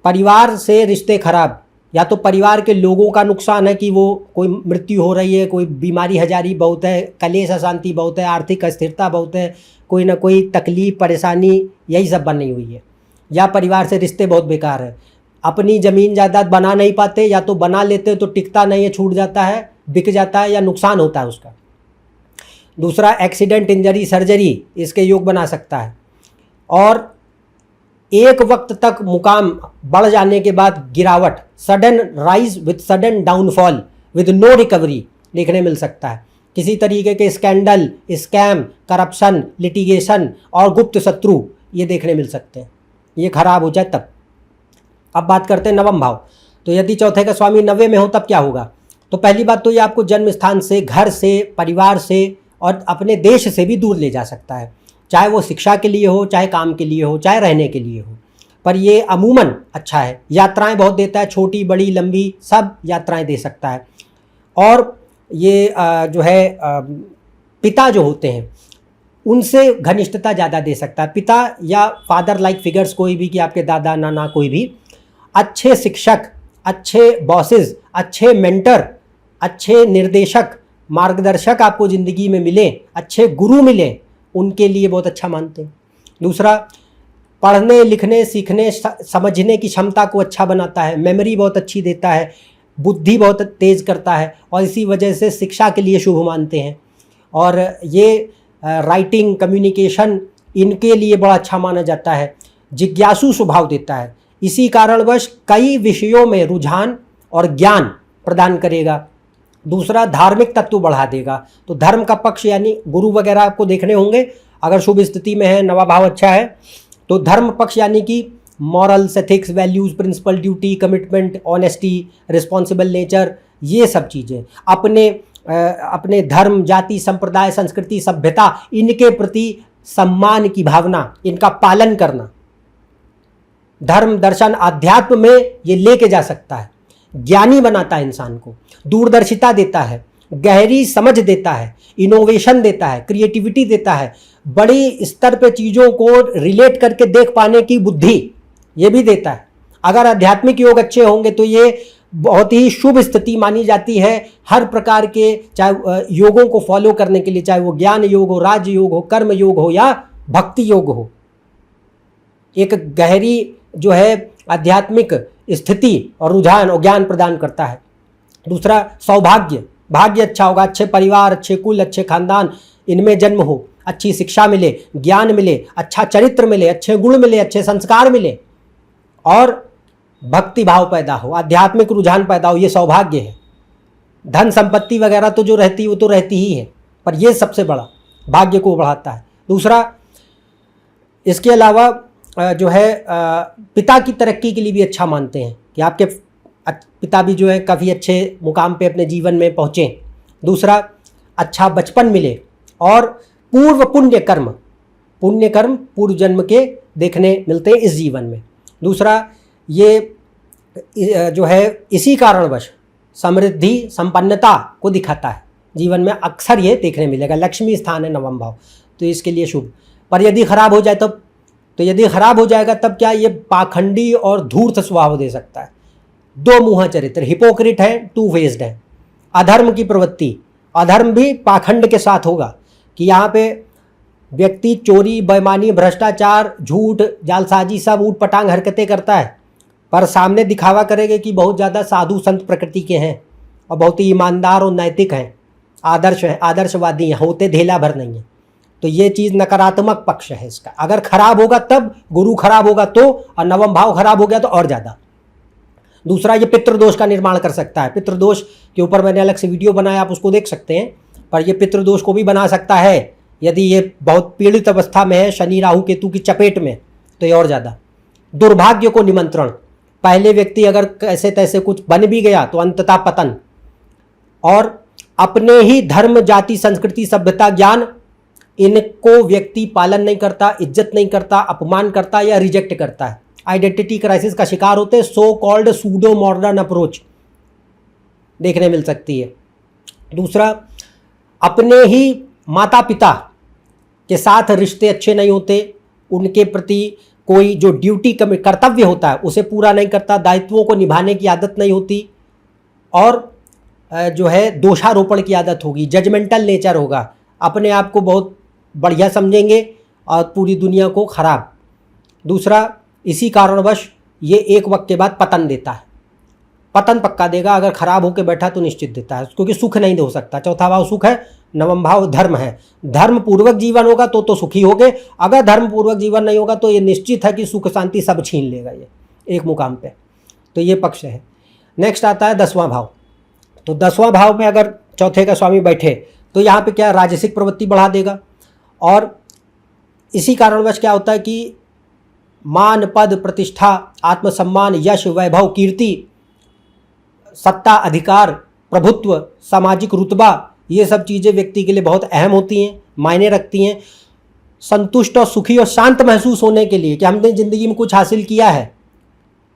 Speaker 1: परिवार से रिश्ते खराब, या तो परिवार के लोगों का नुकसान है कि वो कोई मृत्यु हो रही है, कोई बीमारी हजारी बहुत है, कलेश अशांति बहुत है, आर्थिक अस्थिरता बहुत है, कोई ना कोई तकलीफ, परेशानी, यही सब बनी हुई है, या परिवार से रिश्ते बहुत बेकार है, अपनी ज़मीन जायदाद बना नहीं पाते, या तो बना लेते हैं तो टिकता नहीं है, छूट जाता है, बिक जाता है, या नुकसान होता है उसका। दूसरा, एक्सीडेंट, इंजरी, सर्जरी, इसके योग बना सकता है। और एक वक्त तक मुकाम बढ़ जाने के बाद गिरावट, sudden rise with sudden downfall with no recovery देखने मिल सकता है। किसी तरीके के स्कैंडल, स्कैम, करप्शन, लिटिगेशन और गुप्त शत्रु ये देखने मिल सकते हैं, ये खराब हो जाए तब। अब बात करते हैं नवम भाव। तो यदि चौथे का स्वामी 90 में हो तब क्या होगा। तो पहली बात तो ये आपको जन्म स्थान से, घर से, परिवार से और अपने देश से भी दूर ले जा सकता है, चाहे वो शिक्षा के लिए हो, चाहे काम के लिए हो, चाहे रहने के लिए हो। पर ये अमूमन अच्छा है। यात्राएं बहुत देता है, छोटी बड़ी लंबी सब यात्राएं दे सकता है। और ये जो है पिता जो होते हैं उनसे घनिष्ठता ज़्यादा दे सकता है। पिता या फादर लाइक फिगर्स कोई भी, कि आपके दादा नाना कोई भी, अच्छे शिक्षक, अच्छे बॉसेस, अच्छे मेंटर, अच्छे निर्देशक, मार्गदर्शक आपको ज़िंदगी में मिले, अच्छे गुरु मिले, उनके लिए बहुत अच्छा मानते हैं। दूसरा, पढ़ने लिखने सीखने समझने की क्षमता को अच्छा बनाता है, मेमोरी बहुत अच्छी देता है, बुद्धि बहुत तेज़ करता है, और इसी वजह से शिक्षा के लिए शुभ मानते हैं। और ये राइटिंग, कम्युनिकेशन, इनके लिए बड़ा अच्छा माना जाता है। जिज्ञासु स्वभाव देता है, इसी कारणवश कई विषयों में रुझान और ज्ञान प्रदान करेगा। दूसरा, धार्मिक तत्व बढ़ा देगा। तो धर्म का पक्ष यानी गुरु वगैरह आपको देखने होंगे, अगर शुभ स्थिति में है, नवा भाव अच्छा है, तो धर्म पक्ष यानी कि morals, ethics, values, principle, duty, commitment, honesty, responsible nature, ये सब चीज़ें अपने धर्म, जाति, संप्रदाय, संस्कृति, सभ्यता, इनके प्रति सम्मान की भावना, इनका पालन करना, धर्म, दर्शन, आध्यात्म में ये लेके जा सकता है। ज्ञानी बनाता है इंसान को, दूरदर्शिता देता है, गहरी समझ देता है, इनोवेशन देता है, क्रिएटिविटी देता है, बड़ी स्तर पे चीज़ों को रिलेट करके देख पाने की बुद्धि ये भी देता है। अगर आध्यात्मिक योग अच्छे होंगे तो ये बहुत ही शुभ स्थिति मानी जाती है हर प्रकार के, चाहे योगों को फॉलो करने के लिए, चाहे वो ज्ञान योग हो, राज योग हो, कर्म योग हो या भक्ति योग हो। एक गहरी जो है आध्यात्मिक स्थिति और रुझान और ज्ञान प्रदान करता है। दूसरा, सौभाग्य, भाग्य अच्छा होगा, अच्छे परिवार, अच्छे कुल, अच्छे खानदान, इनमें जन्म हो, अच्छी शिक्षा मिले, ज्ञान मिले, अच्छा चरित्र मिले, अच्छे गुण मिले, अच्छे संस्कार मिले, और भक्ति भाव पैदा हो, आध्यात्मिक रुझान पैदा हो, ये सौभाग्य है। धन संपत्ति वगैरह तो जो रहती है वो तो रहती ही है, पर ये सबसे बड़ा भाग्य को बढ़ाता है। दूसरा, इसके अलावा जो है पिता की तरक्की के लिए भी अच्छा मानते हैं कि आपके पिता भी जो है काफ़ी अच्छे मुकाम पे अपने जीवन में पहुँचें। दूसरा, अच्छा बचपन मिले, और पूर्व पुण्य कर्म पूर्व जन्म के देखने मिलते हैं इस जीवन में। दूसरा, ये जो है इसी कारणवश समृद्धि, संपन्नता को दिखाता है जीवन में, अक्सर ये देखने मिलेगा। लक्ष्मी स्थान है नवम भाव, तो इसके लिए शुभ। पर यदि खराब हो जाए तो यदि खराब हो जाएगा तब क्या, ये पाखंडी और धूर्त स्वभाव दे सकता है, दो मुँहा चरित्र, हिपोक्रिट है, टू फेस्ड है। अधर्म की प्रवृत्ति, अधर्म भी पाखंड के साथ होगा, कि यहाँ पे व्यक्ति चोरी, बेईमानी, भ्रष्टाचार, झूठ, जालसाजी, सब ऊट पटांग हरकतें करता है, पर सामने दिखावा करेंगे कि बहुत ज़्यादा साधु संत प्रकृति के हैं और बहुत ही ईमानदार और नैतिक हैं, आदर्श हैं, आदर्शवादी हैं, होते धेला भर नहीं है। तो ये चीज़ नकारात्मक पक्ष है इसका। अगर खराब होगा तब, गुरु खराब होगा तो, और नवम भाव खराब हो गया तो और ज़्यादा। दूसरा, ये पितृदोष का निर्माण कर सकता है। पितृदोष के ऊपर मैंने अलग से वीडियो बनाया, आप उसको देख सकते हैं। पर ये पितृदोष को भी बना सकता है यदि ये बहुत पीड़ित अवस्था में है, शनि राहु केतु की चपेट में, तो ये और ज़्यादा। दुर्भाग्य को निमंत्रण, पहले व्यक्ति अगर कैसे तैसे कुछ बन भी गया तो अंततः पतन। और अपने ही धर्म, जाति, संस्कृति, सभ्यता, ज्ञान, इनको व्यक्ति पालन नहीं करता, इज्जत नहीं करता, अपमान करता या रिजेक्ट करता है, आइडेंटिटी क्राइसिस का शिकार होते हैं। So called pseudo modern approach देखने मिल सकती है। दूसरा, अपने ही माता पिता के साथ रिश्ते अच्छे नहीं होते, उनके प्रति कोई जो ड्यूटी कर्तव्य होता है उसे पूरा नहीं करता, दायित्वों को निभाने की आदत नहीं होती, और जो है दोषारोपण की आदत होगी, जजमेंटल नेचर होगा, अपने आप को बहुत बढ़िया समझेंगे और पूरी दुनिया को खराब। दूसरा, इसी कारणवश ये एक वक्त के बाद पतन देता है, पतन पक्का देगा। अगर खराब होकर बैठा तो निश्चित देता है, क्योंकि सुख नहीं हो सकता। चौथा भाव सुख है, नवम भाव धर्म है। धर्म पूर्वक जीवन होगा तो सुखी होगे, अगर धर्म पूर्वक जीवन नहीं होगा तो ये निश्चित है कि सुख शांति सब छीन लेगा ये एक मुकाम पे। तो ये पक्ष है। नेक्स्ट आता है 10वां भाव। तो 10वां भाव में अगर चौथे का स्वामी बैठे तो यहाँ पे क्या, राजसिक प्रवृत्ति बढ़ा देगा। और इसी कारणवश क्या होता है कि मान, पद, प्रतिष्ठा, आत्मसम्मान, यश, वैभव, कीर्ति, सत्ता, अधिकार, प्रभुत्व, सामाजिक रुतबा, ये सब चीज़ें व्यक्ति के लिए बहुत अहम होती हैं, मायने रखती हैं। संतुष्ट और सुखी और शांत महसूस होने के लिए कि हमने ज़िंदगी में कुछ हासिल किया है,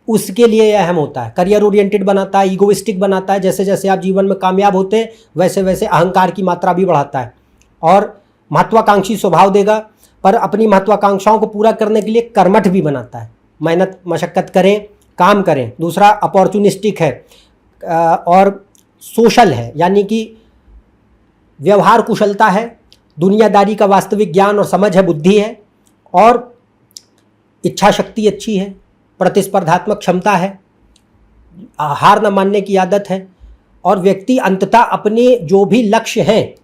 Speaker 1: उसके लिए यह अहम होता है। करियर ओरिएंटेड बनाता है, ईगोइस्टिक बनाता है। जैसे जैसे आप जीवन में कामयाब होते हैं वैसे वैसे अहंकार की मात्रा भी बढ़ाता है और महत्वाकांक्षी स्वभाव देगा, पर अपनी महत्वाकांक्षाओं को पूरा करने के लिए कर्मठ भी बनाता है। मेहनत मशक्क़त करें, काम करें। दूसरा अपॉर्चुनिस्टिक है और सोशल है, यानी कि व्यवहार कुशलता है, दुनियादारी का वास्तविक ज्ञान और समझ है, बुद्धि है और इच्छा शक्ति अच्छी है, प्रतिस्पर्धात्मक क्षमता है, हार न मानने की आदत है और व्यक्ति अंततः अपने जो भी लक्ष्य हैं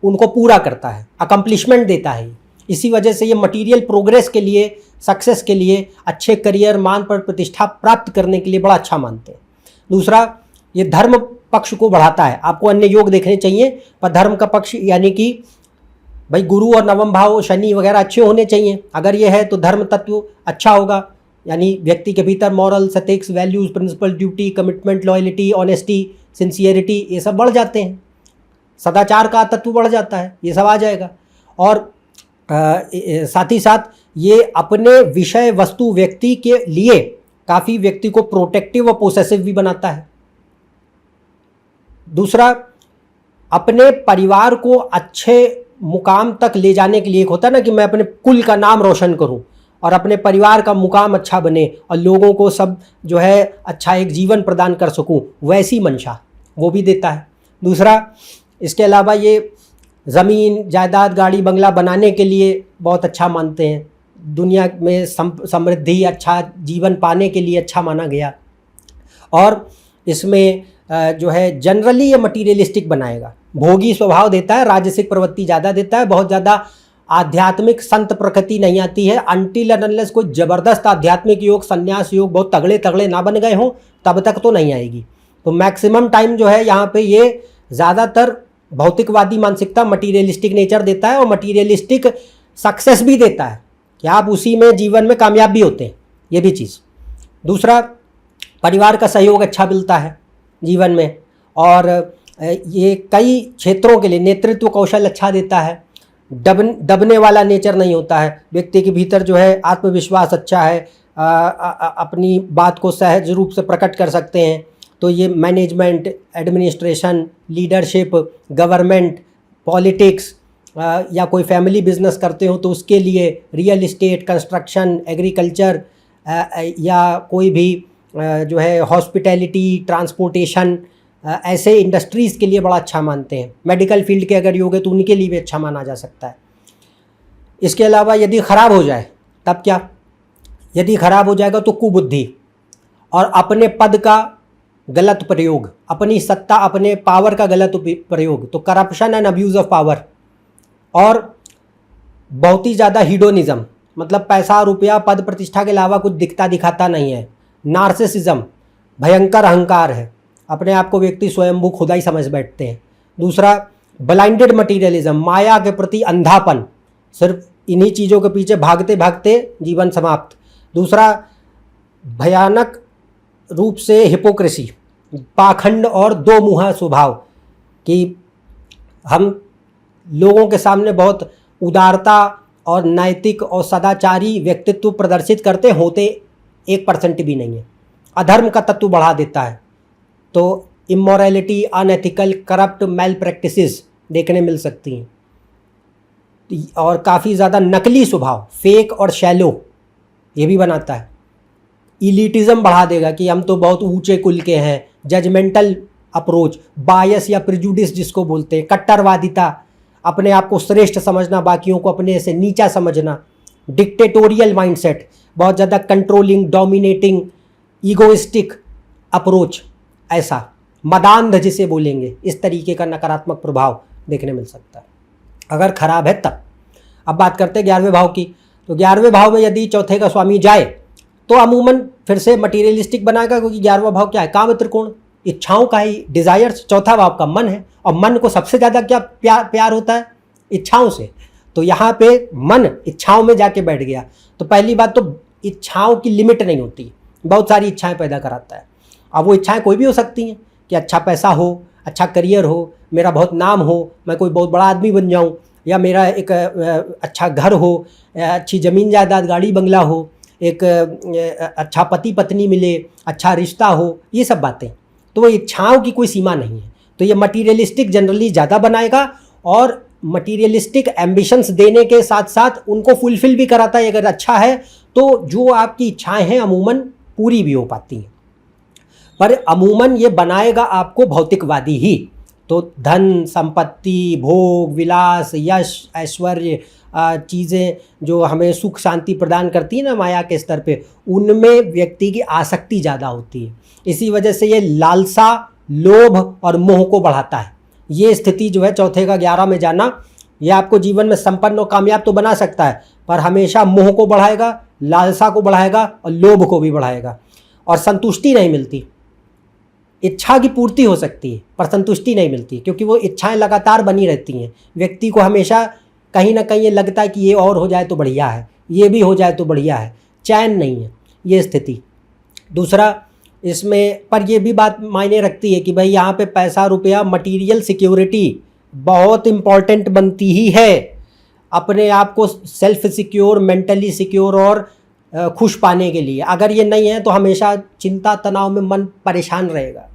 Speaker 1: उनको पूरा करता है, अकम्प्लिशमेंट देता है। इसी वजह से ये मटेरियल प्रोग्रेस के लिए, सक्सेस के लिए, अच्छे करियर, मान पर प्रतिष्ठा प्राप्त करने के लिए बड़ा अच्छा मानते हैं। दूसरा, ये धर्म पक्ष को बढ़ाता है। आपको अन्य योग देखने चाहिए, पर धर्म का पक्ष यानी कि भाई गुरु और नवम भाव, शनि वगैरह अच्छे होने चाहिए। अगर ये है तो धर्म तत्व अच्छा होगा, यानी व्यक्ति के भीतर morals, ethics, values, principle, duty, commitment, loyalty, honesty, sincerity, ये सब बढ़ जाते हैं। सदाचार का तत्व बढ़ जाता है, ये सब आ जाएगा। और साथ ही साथ ये अपने विषय वस्तु व्यक्ति के लिए काफ़ी व्यक्ति को प्रोटेक्टिव और पोसेसिव भी बनाता है। दूसरा, अपने परिवार को अच्छे मुकाम तक ले जाने के लिए, एक होता है ना कि मैं अपने कुल का नाम रोशन करूं और अपने परिवार का मुकाम अच्छा बने और लोगों को सब जो है अच्छा एक जीवन प्रदान कर सकूं, वैसी मंशा वो भी देता है। दूसरा, इसके अलावा ये ज़मीन, जायदाद, गाड़ी, बंगला बनाने के लिए बहुत अच्छा मानते हैं। दुनिया में समृद्धि, अच्छा जीवन पाने के लिए अच्छा माना गया। और इसमें जो है जनरली ये मटीरियलिस्टिक बनाएगा, भोगी स्वभाव देता है, राजसिक प्रवृत्ति ज़्यादा देता है, बहुत ज़्यादा आध्यात्मिक संत प्रकृति नहीं आती है। अनटिल एंड अनलेस कोई ज़बरदस्त आध्यात्मिक योग, संन्यास योग बहुत तगड़े तगड़े ना बन गए हों तब तक तो नहीं आएगी। तो मैक्सिमम टाइम जो है यहाँ पे ये ज़्यादातर भौतिकवादी मानसिकता, मटीरियलिस्टिक नेचर देता है और मटीरियलिस्टिक सक्सेस भी देता है कि आप उसी में जीवन में कामयाब भी होते हैं, ये भी चीज़। दूसरा, परिवार का सहयोग अच्छा मिलता है जीवन में और ये कई क्षेत्रों के लिए नेतृत्व कौशल अच्छा देता है। दबने वाला नेचर नहीं होता है, व्यक्ति के भीतर जो है आत्मविश्वास अच्छा है, अपनी बात को सहज रूप से प्रकट कर सकते हैं। तो ये management, administration, leadership, government, politics या कोई फैमिली बिजनेस करते हो तो उसके लिए, रियल इस्टेट, कंस्ट्रक्शन, एग्रीकल्चर या कोई भी जो है हॉस्पिटैलिटी, ट्रांसपोर्टेशन, ऐसे इंडस्ट्रीज़ के लिए बड़ा अच्छा मानते हैं। मेडिकल फील्ड के अगर योग है तो उनके लिए भी अच्छा माना जा सकता है। इसके अलावा यदि ख़राब हो जाए तब क्या? यदि ख़राब हो जाएगा तो कुबुद्धि और अपने पद का गलत प्रयोग, अपनी सत्ता, अपने पावर का गलत प्रयोग, तो corruption and abuse of power. और बहुत ही ज़्यादा हीडोनिज़म, मतलब पैसा, रुपया, पद, प्रतिष्ठा के अलावा कुछ दिखता दिखाता नहीं है। नार्सिसिज्म, भयंकर अहंकार है, अपने आप को व्यक्ति स्वयंभू खुदा ही समझ बैठते हैं। दूसरा, ब्लाइंडेड मटीरियलिज्म, माया के प्रति अंधापन, सिर्फ इन्हीं चीज़ों के पीछे भागते भागते जीवन समाप्त। दूसरा, भयानक रूप से हिपोक्रेसी, पाखंड और दो मुहा स्वभाव, कि हम लोगों के सामने बहुत उदारता और नैतिक और सदाचारी व्यक्तित्व प्रदर्शित करते होते 1% भी नहीं है। अधर्म का तत्व बढ़ा देता है, तो immorality, unethical, corrupt, malpractices देखने मिल सकती हैं। और काफ़ी ज़्यादा नकली स्वभाव, फेक और शैलो, ये भी बनाता है। इलीटिज़म बढ़ा देगा कि हम तो बहुत ऊंचे कुल के हैं। जजमेंटल अप्रोच, बायस या प्रिजुडिस जिसको बोलते हैं, कट्टरवादिता, अपने आप को श्रेष्ठ समझना, बाकियों को अपने से नीचा समझना। डिक्टेटोरियल माइंडसेट, बहुत ज़्यादा कंट्रोलिंग, डोमिनेटिंग, ईगोइस्टिक अप्रोच, ऐसा मदांध जिसे बोलेंगे, इस तरीके का नकारात्मक प्रभाव देखने मिल सकता है अगर खराब है तब। अब बात करते हैं 11वें भाव की। तो 11वें भाव में यदि चौथे का स्वामी जाए तो अमूमन फिर से मटीरियलिस्टिक बनाएगा, क्योंकि 11वां भाव क्या है? काम त्रिकोण, इच्छाओं का ही, डिज़ायर्स। चौथा भाव का मन है और मन को सबसे ज़्यादा क्या प्यार होता है? इच्छाओं से। तो यहाँ पे मन इच्छाओं में जाके बैठ गया। तो पहली बात तो इच्छाओं की लिमिट नहीं होती, बहुत सारी इच्छाएं पैदा कराता है। अब वो इच्छाएं कोई भी हो सकती हैं कि अच्छा पैसा हो, अच्छा करियर हो, मेरा बहुत नाम हो, मैं कोई बहुत बड़ा आदमी बन जाऊं, या मेरा एक अच्छा घर हो, अच्छी ज़मीन जायदाद, गाड़ी बंगला हो, एक अच्छा पति पत्नी मिले, अच्छा रिश्ता हो, ये सब बातें। तो वो इच्छाओं की कोई सीमा नहीं है। तो ये मटीरियलिस्टिक जनरली ज़्यादा बनाएगा और मटीरियलिस्टिक एम्बिशंस देने के साथ साथ उनको फुलफिल भी कराता है। अगर अच्छा है तो जो आपकी इच्छाएं हैं अमूमन पूरी भी हो पाती हैं, पर अमूमन ये बनाएगा आपको भौतिकवादी ही। तो धन संपत्ति, भोग विलास, यश ऐश्वर्य, चीज़ें जो हमें सुख शांति प्रदान करती है ना माया के स्तर पे, उनमें व्यक्ति की आसक्ति ज़्यादा होती है। इसी वजह से ये लालसा, लोभ और मोह को बढ़ाता है। ये स्थिति जो है चौथे का 11 में जाना, ये आपको जीवन में संपन्न और कामयाब तो बना सकता है, पर हमेशा मोह को बढ़ाएगा, लालसा को बढ़ाएगा और लोभ को भी बढ़ाएगा। और संतुष्टि नहीं मिलती। इच्छा की पूर्ति हो सकती है पर संतुष्टि नहीं मिलती, क्योंकि वो इच्छाएं लगातार बनी रहती हैं। व्यक्ति को हमेशा कहीं ना कहीं ये लगता है कि ये और हो जाए तो बढ़िया है, ये भी हो जाए तो बढ़िया है, चैन नहीं है ये स्थिति। दूसरा इसमें पर ये भी बात मायने रखती है कि भाई यहाँ पे पैसा रुपया, मटेरियल सिक्योरिटी बहुत इम्पॉर्टेंट बनती ही है। अपने आप को सेल्फ सिक्योर, मेंटली सिक्योर और खुश पाने के लिए अगर ये नहीं है तो हमेशा चिंता तनाव में मन परेशान रहेगा,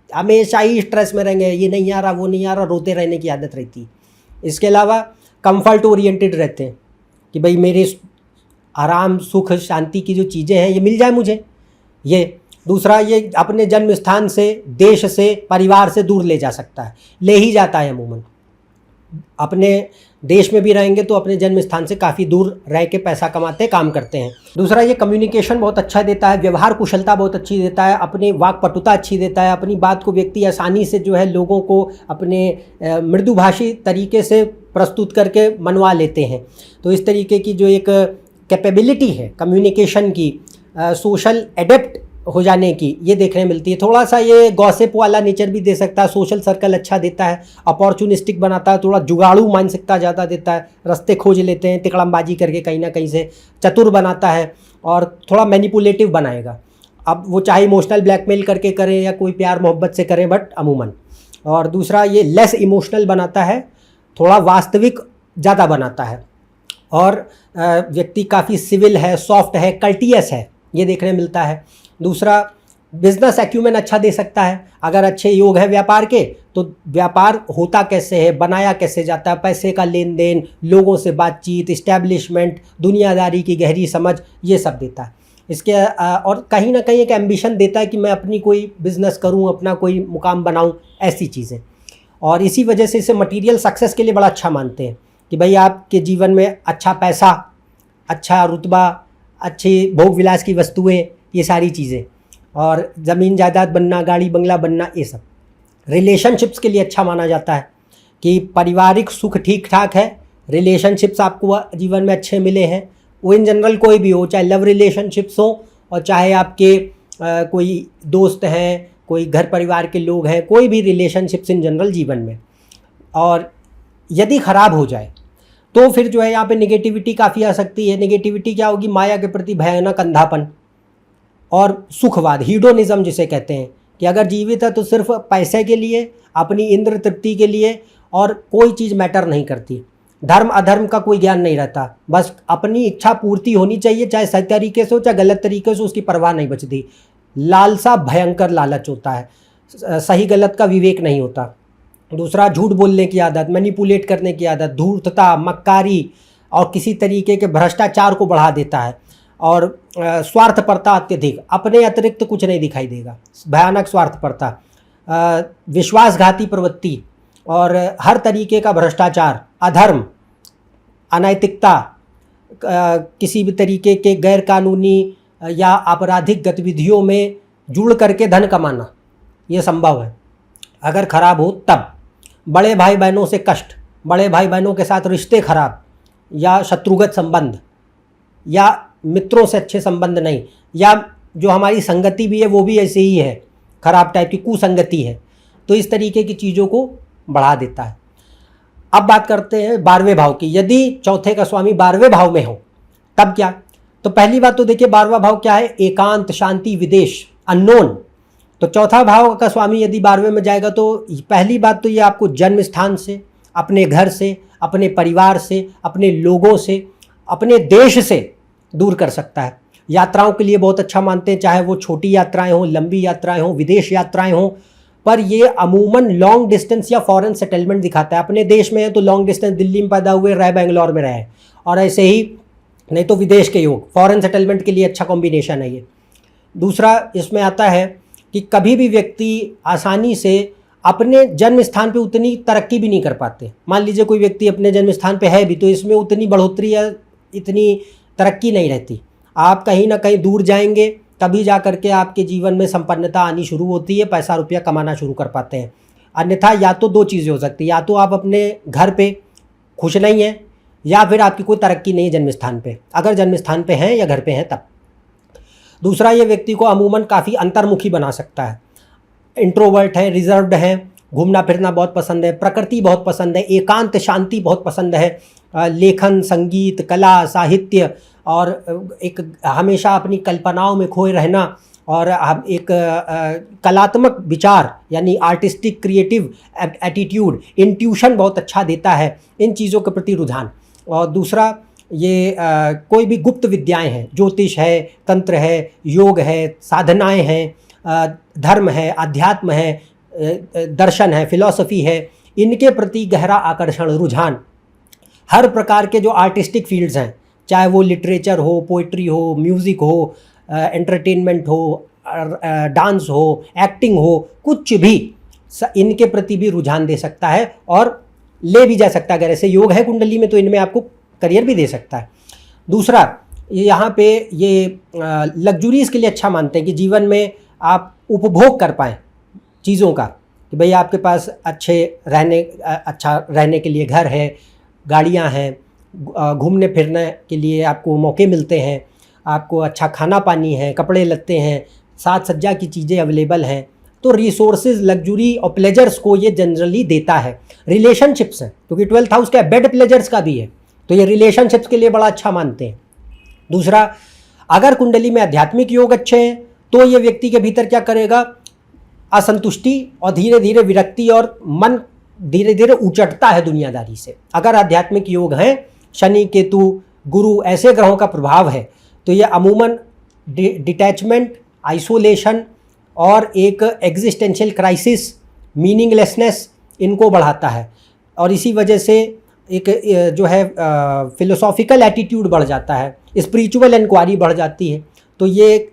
Speaker 1: हमेशा ही स्ट्रेस में रहेंगे, ये नहीं आ रहा वो नहीं आ रहा, रोते रहने की आदत रहती। इसके अलावा कंफर्ट ओरिएंटेड रहते हैं कि भाई मेरे आराम सुख शांति की जो चीज़ें हैं ये मिल जाए मुझे। ये दूसरा, ये अपने जन्म स्थान से, देश से, परिवार से दूर ले जा सकता है, ले ही जाता है अमूमन। अपने देश में भी रहेंगे तो अपने जन्म स्थान से काफ़ी दूर रह के पैसा कमाते काम करते हैं। दूसरा, ये कम्युनिकेशन बहुत अच्छा देता है, व्यवहार कुशलता बहुत अच्छी देता है, अपनी वाक्पटुता अच्छी देता है, अपनी बात को व्यक्ति आसानी से जो है लोगों को अपने मृदुभाषी तरीके से प्रस्तुत करके मनवा लेते हैं। तो इस तरीके की जो एक कैपेबिलिटी है कम्युनिकेशन की, सोशल एडेप्ट हो जाने की, ये देखने मिलती है। थोड़ा सा ये गॉसिप वाला नेचर भी दे सकता है, सोशल सर्कल अच्छा देता है, अपॉर्चुनिस्टिक बनाता है, थोड़ा जुगाड़ू मानसिकता ज़्यादा देता है, रास्ते खोज लेते हैं तिकड़मबाजी करके, कहीं ना कहीं से चतुर बनाता है और थोड़ा मैनिपुलेटिव बनाएगा। अब वो चाहे इमोशनल ब्लैकमेल करके करें या कोई प्यार मोहब्बत से करें, बट अमूमन। और दूसरा, ये लेस इमोशनल बनाता है, थोड़ा वास्तविक ज़्यादा बनाता है और व्यक्ति काफ़ी सिविल है, सॉफ्ट है, कल्टियस है, ये देखने मिलता है। दूसरा, बिजनेस एक्यूमेन अच्छा दे सकता है। अगर अच्छे योग है व्यापार के तो व्यापार होता कैसे है, बनाया कैसे जाता है, पैसे का लेन देन, लोगों से बातचीत, इस्टेब्लिशमेंट, दुनियादारी की गहरी समझ, ये सब देता है। इसके और कहीं ना कहीं एक एम्बिशन देता है कि मैं अपनी कोई बिज़नेस करूं, अपना कोई मुकाम बनाऊं, ऐसी चीज़ें। और इसी वजह से इसे मटीरियल सक्सेस के लिए बड़ा अच्छा मानते हैं कि भाई आपके जीवन में अच्छा पैसा, अच्छा रुतबा, अच्छी भोग विलास की वस्तुएं, ये सारी चीज़ें, और ज़मीन जायदाद बनना, गाड़ी बंगला बनना, ये सब। रिलेशनशिप्स के लिए अच्छा माना जाता है कि पारिवारिक सुख ठीक ठाक है, रिलेशनशिप्स आपको जीवन में अच्छे मिले हैं। वो इन जनरल कोई भी हो, चाहे लव रिलेशनशिप्स हो और चाहे आपके कोई दोस्त हैं, कोई घर परिवार के लोग हैं, कोई भी रिलेशनशिप्स इन जनरल जीवन में। और यदि ख़राब हो जाए तो फिर जो है यहाँ पे नेगेटिविटी काफ़ी आ सकती है। नेगेटिविटी क्या होगी? माया के प्रति भयानक अंधापन और सुखवाद, हीडोनिज्म जिसे कहते हैं, कि अगर जीवित है तो सिर्फ पैसे के लिए, अपनी इंद्र तृप्ति के लिए, और कोई चीज़ मैटर नहीं करती। धर्म अधर्म का कोई ज्ञान नहीं रहता, बस अपनी इच्छा पूर्ति होनी चाहिए, चाहे सही तरीके से हो चाहे गलत तरीके से, उसकी परवाह नहीं बचती। लालसा भयंकर लालच होता है, सही गलत का विवेक नहीं होता। दूसरा, झूठ बोलने की आदत, मैनिपुलेट करने की आदत, धूर्तता, मक्कारी और किसी तरीके के भ्रष्टाचार को बढ़ा देता है। और स्वार्थपरता अत्यधिक, अपने अतिरिक्त कुछ नहीं दिखाई देगा, भयानक स्वार्थपरता, विश्वासघाती प्रवृत्ति और हर तरीके का भ्रष्टाचार, अधर्म, अनैतिकता, किसी भी तरीके के गैर कानूनी या आपराधिक गतिविधियों में जुड़ करके धन कमाना, ये संभव है अगर खराब हो तब। बड़े भाई बहनों से कष्ट, बड़े भाई बहनों के साथ रिश्ते खराब या शत्रुगत संबंध, या मित्रों से अच्छे संबंध नहीं, या जो हमारी संगति भी है वो भी ऐसे ही है, खराब टाइप की कुसंगति है, तो इस तरीके की चीज़ों को बढ़ा देता है। अब बात करते हैं 12वें भाव की। यदि चौथे का स्वामी 12वें भाव में हो तब क्या? तो पहली बात तो देखिए 12वां भाव क्या है? एकांत, शांति, विदेश, अननोन। तो चौथा भाव का स्वामी यदि 12वें में जाएगा तो पहली बात तो ये आपको जन्म स्थान से, अपने घर से, अपने परिवार से, अपने लोगों से, अपने देश से दूर कर सकता है। यात्राओं के लिए बहुत अच्छा मानते हैं, चाहे वो छोटी यात्राएं हों, लंबी यात्राएं हों, विदेश यात्राएं हों। पर ये अमूमन लॉन्ग डिस्टेंस या फॉरेन सेटलमेंट दिखाता है। अपने देश में है तो लॉन्ग डिस्टेंस, दिल्ली में पैदा हुए, रहे बेंगलोर में रहे, और ऐसे ही नहीं तो विदेश के योग, फॉरेन सेटलमेंट के लिए अच्छा कॉम्बिनेशन है ये। दूसरा इसमें आता है कि कभी भी व्यक्ति आसानी से अपने जन्म स्थान पे उतनी तरक्की भी नहीं कर पाते। मान लीजिए कोई व्यक्ति अपने जन्म स्थान पे है भी, तो इसमें उतनी बढ़ोतरी या इतनी तरक्की नहीं रहती। आप कहीं ना कहीं दूर जाएंगे तभी जा करके आपके जीवन में संपन्नता आनी शुरू होती है, पैसा रुपया कमाना शुरू कर पाते हैं। अन्यथा या तो दो चीज़ें हो सकती है, या तो आप अपने घर पे खुश नहीं हैं, या फिर आपकी कोई तरक्की नहीं है जन्म स्थान पे, अगर जन्म स्थान पे हैं या घर पे हैं तब। दूसरा, ये व्यक्ति को अमूमन काफ़ी अंतर्मुखी बना सकता है। इंट्रोवर्ट हैं, रिजर्व्ड हैं, घूमना फिरना बहुत पसंद है, प्रकृति बहुत पसंद है, एकांत शांति बहुत पसंद है, लेखन, संगीत, कला, साहित्य, और एक हमेशा अपनी कल्पनाओं में खोए रहना, और एक कलात्मक विचार यानी आर्टिस्टिक क्रिएटिव एटीट्यूड, इंट्यूशन बहुत अच्छा देता है, इन चीज़ों के प्रति रुझान। और दूसरा, ये कोई भी गुप्त विद्याएं हैं, ज्योतिष है, तंत्र है, योग है, साधनाएं हैं, धर्म है, अध्यात्म है, दर्शन है, फिलॉसफी है, इनके प्रति गहरा आकर्षण, रुझान। हर प्रकार के जो आर्टिस्टिक फील्ड्स हैं, चाहे वो लिटरेचर हो, पोइट्री हो, म्यूज़िक हो, एंटरटेनमेंट हो, डांस हो, एक्टिंग हो, कुछ भी, इनके प्रति भी रुझान दे सकता है और ले भी जा सकता है। अगर ऐसे योग है कुंडली में तो इनमें आपको करियर भी दे सकता है। दूसरा, ये यहाँ पे ये लग्जरीज़ के लिए अच्छा मानते हैं कि जीवन में आप उपभोग कर पाएँ चीज़ों का, कि भाई आपके पास अच्छा रहने के लिए घर है, गाड़ियाँ हैं, घूमने फिरने के लिए आपको मौके मिलते हैं, आपको अच्छा खाना पानी है, कपड़े लत्ते हैं, साज सज्जा की चीज़ें अवेलेबल हैं। तो रिसोर्सेज, लग्जरी और प्लेजर्स को ये जनरली देता है। रिलेशनशिप्स हैं, क्योंकि 12th हाउस क्या है, बेड प्लेजर्स का भी है, तो ये रिलेशनशिप्स के लिए बड़ा अच्छा मानते हैं। दूसरा, अगर कुंडली में आध्यात्मिक योग अच्छे हैं तो ये व्यक्ति के भीतर क्या करेगा, असंतुष्टि और धीरे धीरे विरक्ति, और मन धीरे धीरे उचटता है दुनियादारी से। अगर आध्यात्मिक योग हैं, शनि, केतु, गुरु ऐसे ग्रहों का प्रभाव है, तो ये अमूमन डिटैचमेंट, आइसोलेशन और एक एग्जिस्टेंशियल क्राइसिस, मीनिंगलेसनेस, इनको बढ़ाता है। और इसी वजह से एक जो है फिलोसॉफिकल एटीट्यूड बढ़ जाता है, स्पिरिचुअल इंक्वायरी बढ़ जाती है। तो ये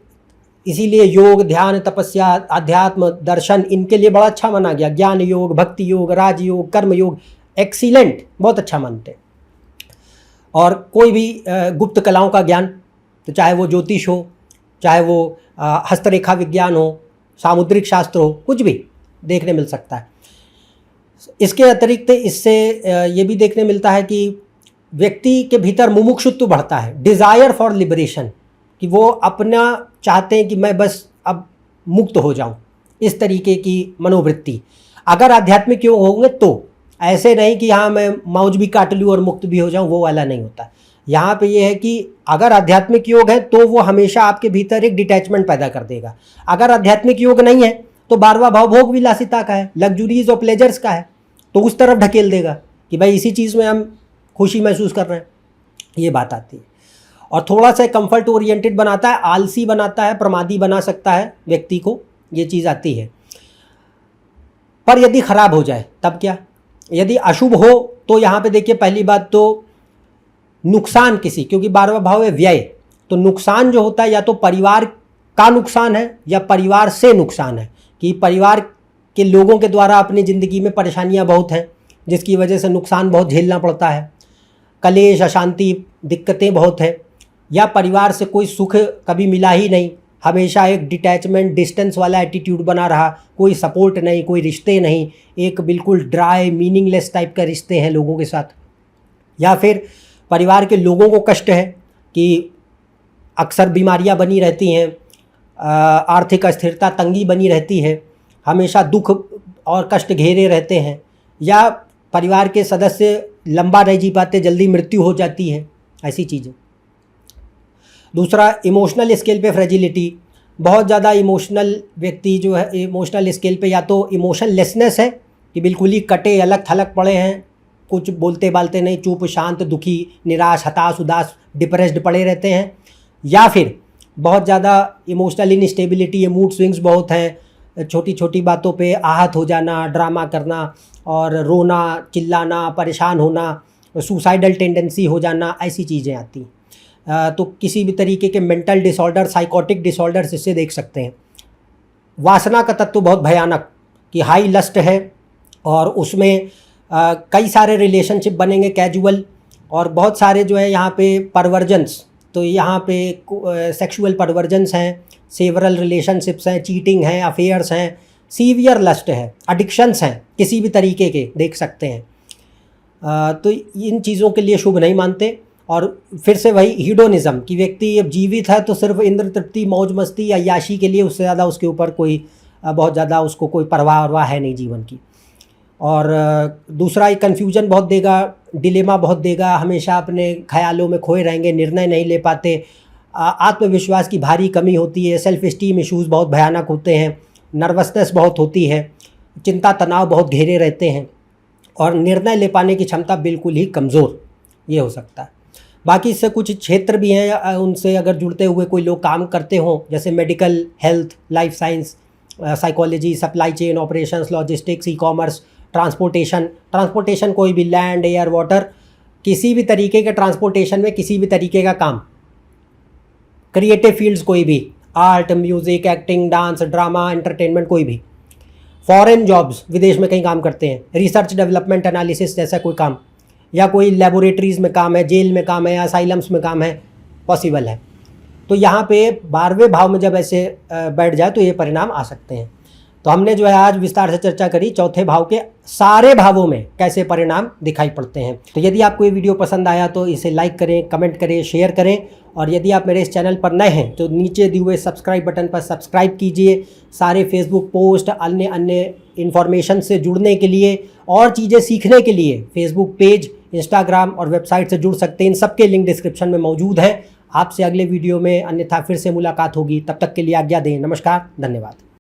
Speaker 1: इसीलिए योग, ध्यान, तपस्या, अध्यात्म, दर्शन, इनके लिए बड़ा अच्छा माना गया। ज्ञान योग, भक्ति योग, राजयोग, कर्म योग, एक्सीलेंट, बहुत अच्छा मानते हैं। और कोई भी गुप्त कलाओं का ज्ञान, तो चाहे वो ज्योतिष हो, चाहे वो हस्तरेखा विज्ञान हो, सामुद्रिक शास्त्र हो, कुछ भी देखने मिल सकता है। इसके अतिरिक्त इससे ये भी देखने मिलता है कि व्यक्ति के भीतर मुमुक्षुत्व बढ़ता है, डिज़ायर फॉर लिबरेशन, कि वो अपना चाहते हैं कि मैं बस अब मुक्त हो जाऊं, इस तरीके की मनोवृत्ति। अगर आध्यात्मिक योग होंगे तो ऐसे नहीं कि हाँ मैं मौज भी काट लूँ और मुक्त भी हो जाऊं, वो वाला नहीं होता। यहाँ पे ये है कि अगर आध्यात्मिक योग है तो वो हमेशा आपके भीतर एक डिटैचमेंट पैदा कर देगा। अगर आध्यात्मिक योग नहीं है तो 12वां भाव भोग विलासिता का है, लग्जरीज और प्लेजर्स का है, तो उस तरफ ढकेल देगा कि भाई इसी चीज़ में हम खुशी महसूस कर रहे हैं, ये बात आती है। और थोड़ा सा कंफर्ट ओरिएंटेड बनाता है, आलसी बनाता है, प्रमादी बना सकता है व्यक्ति को, ये चीज़ आती है। पर यदि खराब हो जाए तब क्या, यदि अशुभ हो तो यहाँ पे देखिए, पहली बात तो नुकसान किसी, क्योंकि 12वां भाव है व्यय, तो नुकसान जो होता है या तो परिवार का नुकसान है या परिवार से नुकसान है, कि परिवार के लोगों के द्वारा अपनी ज़िंदगी में परेशानियाँ बहुत हैं, जिसकी वजह से नुकसान बहुत झेलना पड़ता है, कलेश, अशांति, दिक्कतें बहुत हैं, या परिवार से कोई सुख कभी मिला ही नहीं, हमेशा एक डिटैचमेंट, डिस्टेंस वाला एटीट्यूड बना रहा, कोई सपोर्ट नहीं, कोई रिश्ते नहीं, एक बिल्कुल ड्राई, मीनिंगलेस टाइप का रिश्ते हैं लोगों के साथ। या फिर परिवार के लोगों को कष्ट है कि अक्सर बीमारियां बनी रहती हैं, आर्थिक अस्थिरता, तंगी बनी रहती है, हमेशा दुख और कष्ट घेरे रहते हैं, या परिवार के सदस्य लंबा नहीं जी पाते, जल्दी मृत्यु हो जाती है, ऐसी चीज़ें। दूसरा, इमोशनल स्केल पे फ्रेजिलिटी, बहुत ज़्यादा इमोशनल व्यक्ति जो है, इमोशनल स्केल पे या तो इमोशन लेसनेस है कि बिल्कुल ही कटे, अलग थलग पड़े हैं, कुछ बोलते बालते नहीं, चुप, शांत, दुखी, निराश, हताश, उदास, डिप्रेस्ड पड़े रहते हैं। या फिर बहुत ज़्यादा इमोशनल इनस्टेबिलिटी है, मूड स्विंग्स बहुत हैं, छोटी छोटी बातों पे आहत हो जाना, ड्रामा करना और रोना, चिल्लाना, परेशान होना, सुसाइडल टेंडेंसी हो जाना, ऐसी चीज़ें आती हैं। तो किसी भी तरीके के मेंटल डिसऑर्डर, साइकोटिक डिसऑर्डर्स इससे देख सकते हैं। वासना का तत्व बहुत भयानक कि हाई लस्ट है और उसमें कई सारे रिलेशनशिप बनेंगे कैजुअल, और बहुत सारे जो है यहाँ पे परवर्जन्स, तो यहाँ पे सेक्सुअल परवर्जन्स हैं, सेवरल रिलेशनशिप्स हैं, चीटिंग हैं, अफेयर्स हैं, सीवियर लस्ट है, एडिक्शंस हैं किसी भी तरीके के देख सकते हैं। तो इन चीज़ों के लिए शुभ नहीं मानते। और फिर से वही हीडोनिज़्म कि व्यक्ति अब जीवित है तो सिर्फ इंद्र तृप्ति, मौज मस्ती, अय्याशी के लिए, उससे ज़्यादा उसके ऊपर कोई बहुत ज़्यादा उसको कोई परवाह है नहीं जीवन की। और दूसरा, एक कन्फ्यूजन बहुत देगा, डिलेमा बहुत देगा, हमेशा अपने ख्यालों में खोए रहेंगे, निर्णय नहीं ले पाते, आत्मविश्वास की भारी कमी होती है, सेल्फ इस्टीम इश्यूज़ बहुत भयानक होते हैं, नर्वसनेस बहुत होती है, चिंता तनाव बहुत घेरे रहते हैं, और निर्णय ले पाने की क्षमता बिल्कुल ही कमज़ोर ये हो सकता है। बाकी इससे कुछ क्षेत्र भी हैं, उनसे अगर जुड़ते हुए कोई लोग काम करते हों, जैसे medical, health, life science, psychology, supply chain operations, logistics, e commerce, transportation कोई भी, लैंड, एयर, वाटर, किसी भी तरीके के ट्रांसपोर्टेशन में किसी भी तरीके का काम, क्रिएटिव फील्ड्स कोई भी, art, music, acting, dance, drama, entertainment कोई भी, फॉरेन जॉब्स, विदेश में कहीं काम करते हैं, रिसर्च डेवलपमेंट एनालिसिस जैसा कोई काम, या कोई लेबोरेटरीज़ में काम है, जेल में काम है, असाइलम्स में काम है, पॉसिबल है। तो यहाँ पे 12वें भाव में जब ऐसे बैठ जाए तो ये परिणाम आ सकते हैं। तो हमने जो है आज विस्तार से चर्चा करी चौथे भाव के सारे भावों में कैसे परिणाम दिखाई पड़ते हैं। तो यदि आपको ये वीडियो पसंद आया तो इसे लाइक करें, कमेंट करें, शेयर करें, और यदि आप मेरे इस चैनल पर नए हैं तो नीचे दिए हुए सब्सक्राइब बटन पर सब्सक्राइब कीजिए। सारे फेसबुक पोस्ट, अन्य इन्फॉर्मेशन से जुड़ने के लिए और चीज़ें सीखने के लिए फेसबुक पेज, इंस्टाग्राम और वेबसाइट से जुड़ सकते हैं। इन सबके लिंक डिस्क्रिप्शन में मौजूद है। आपसे अगले वीडियो में अन्यथा फिर से मुलाकात होगी। तब तक के लिए आज्ञा दें। नमस्कार, धन्यवाद।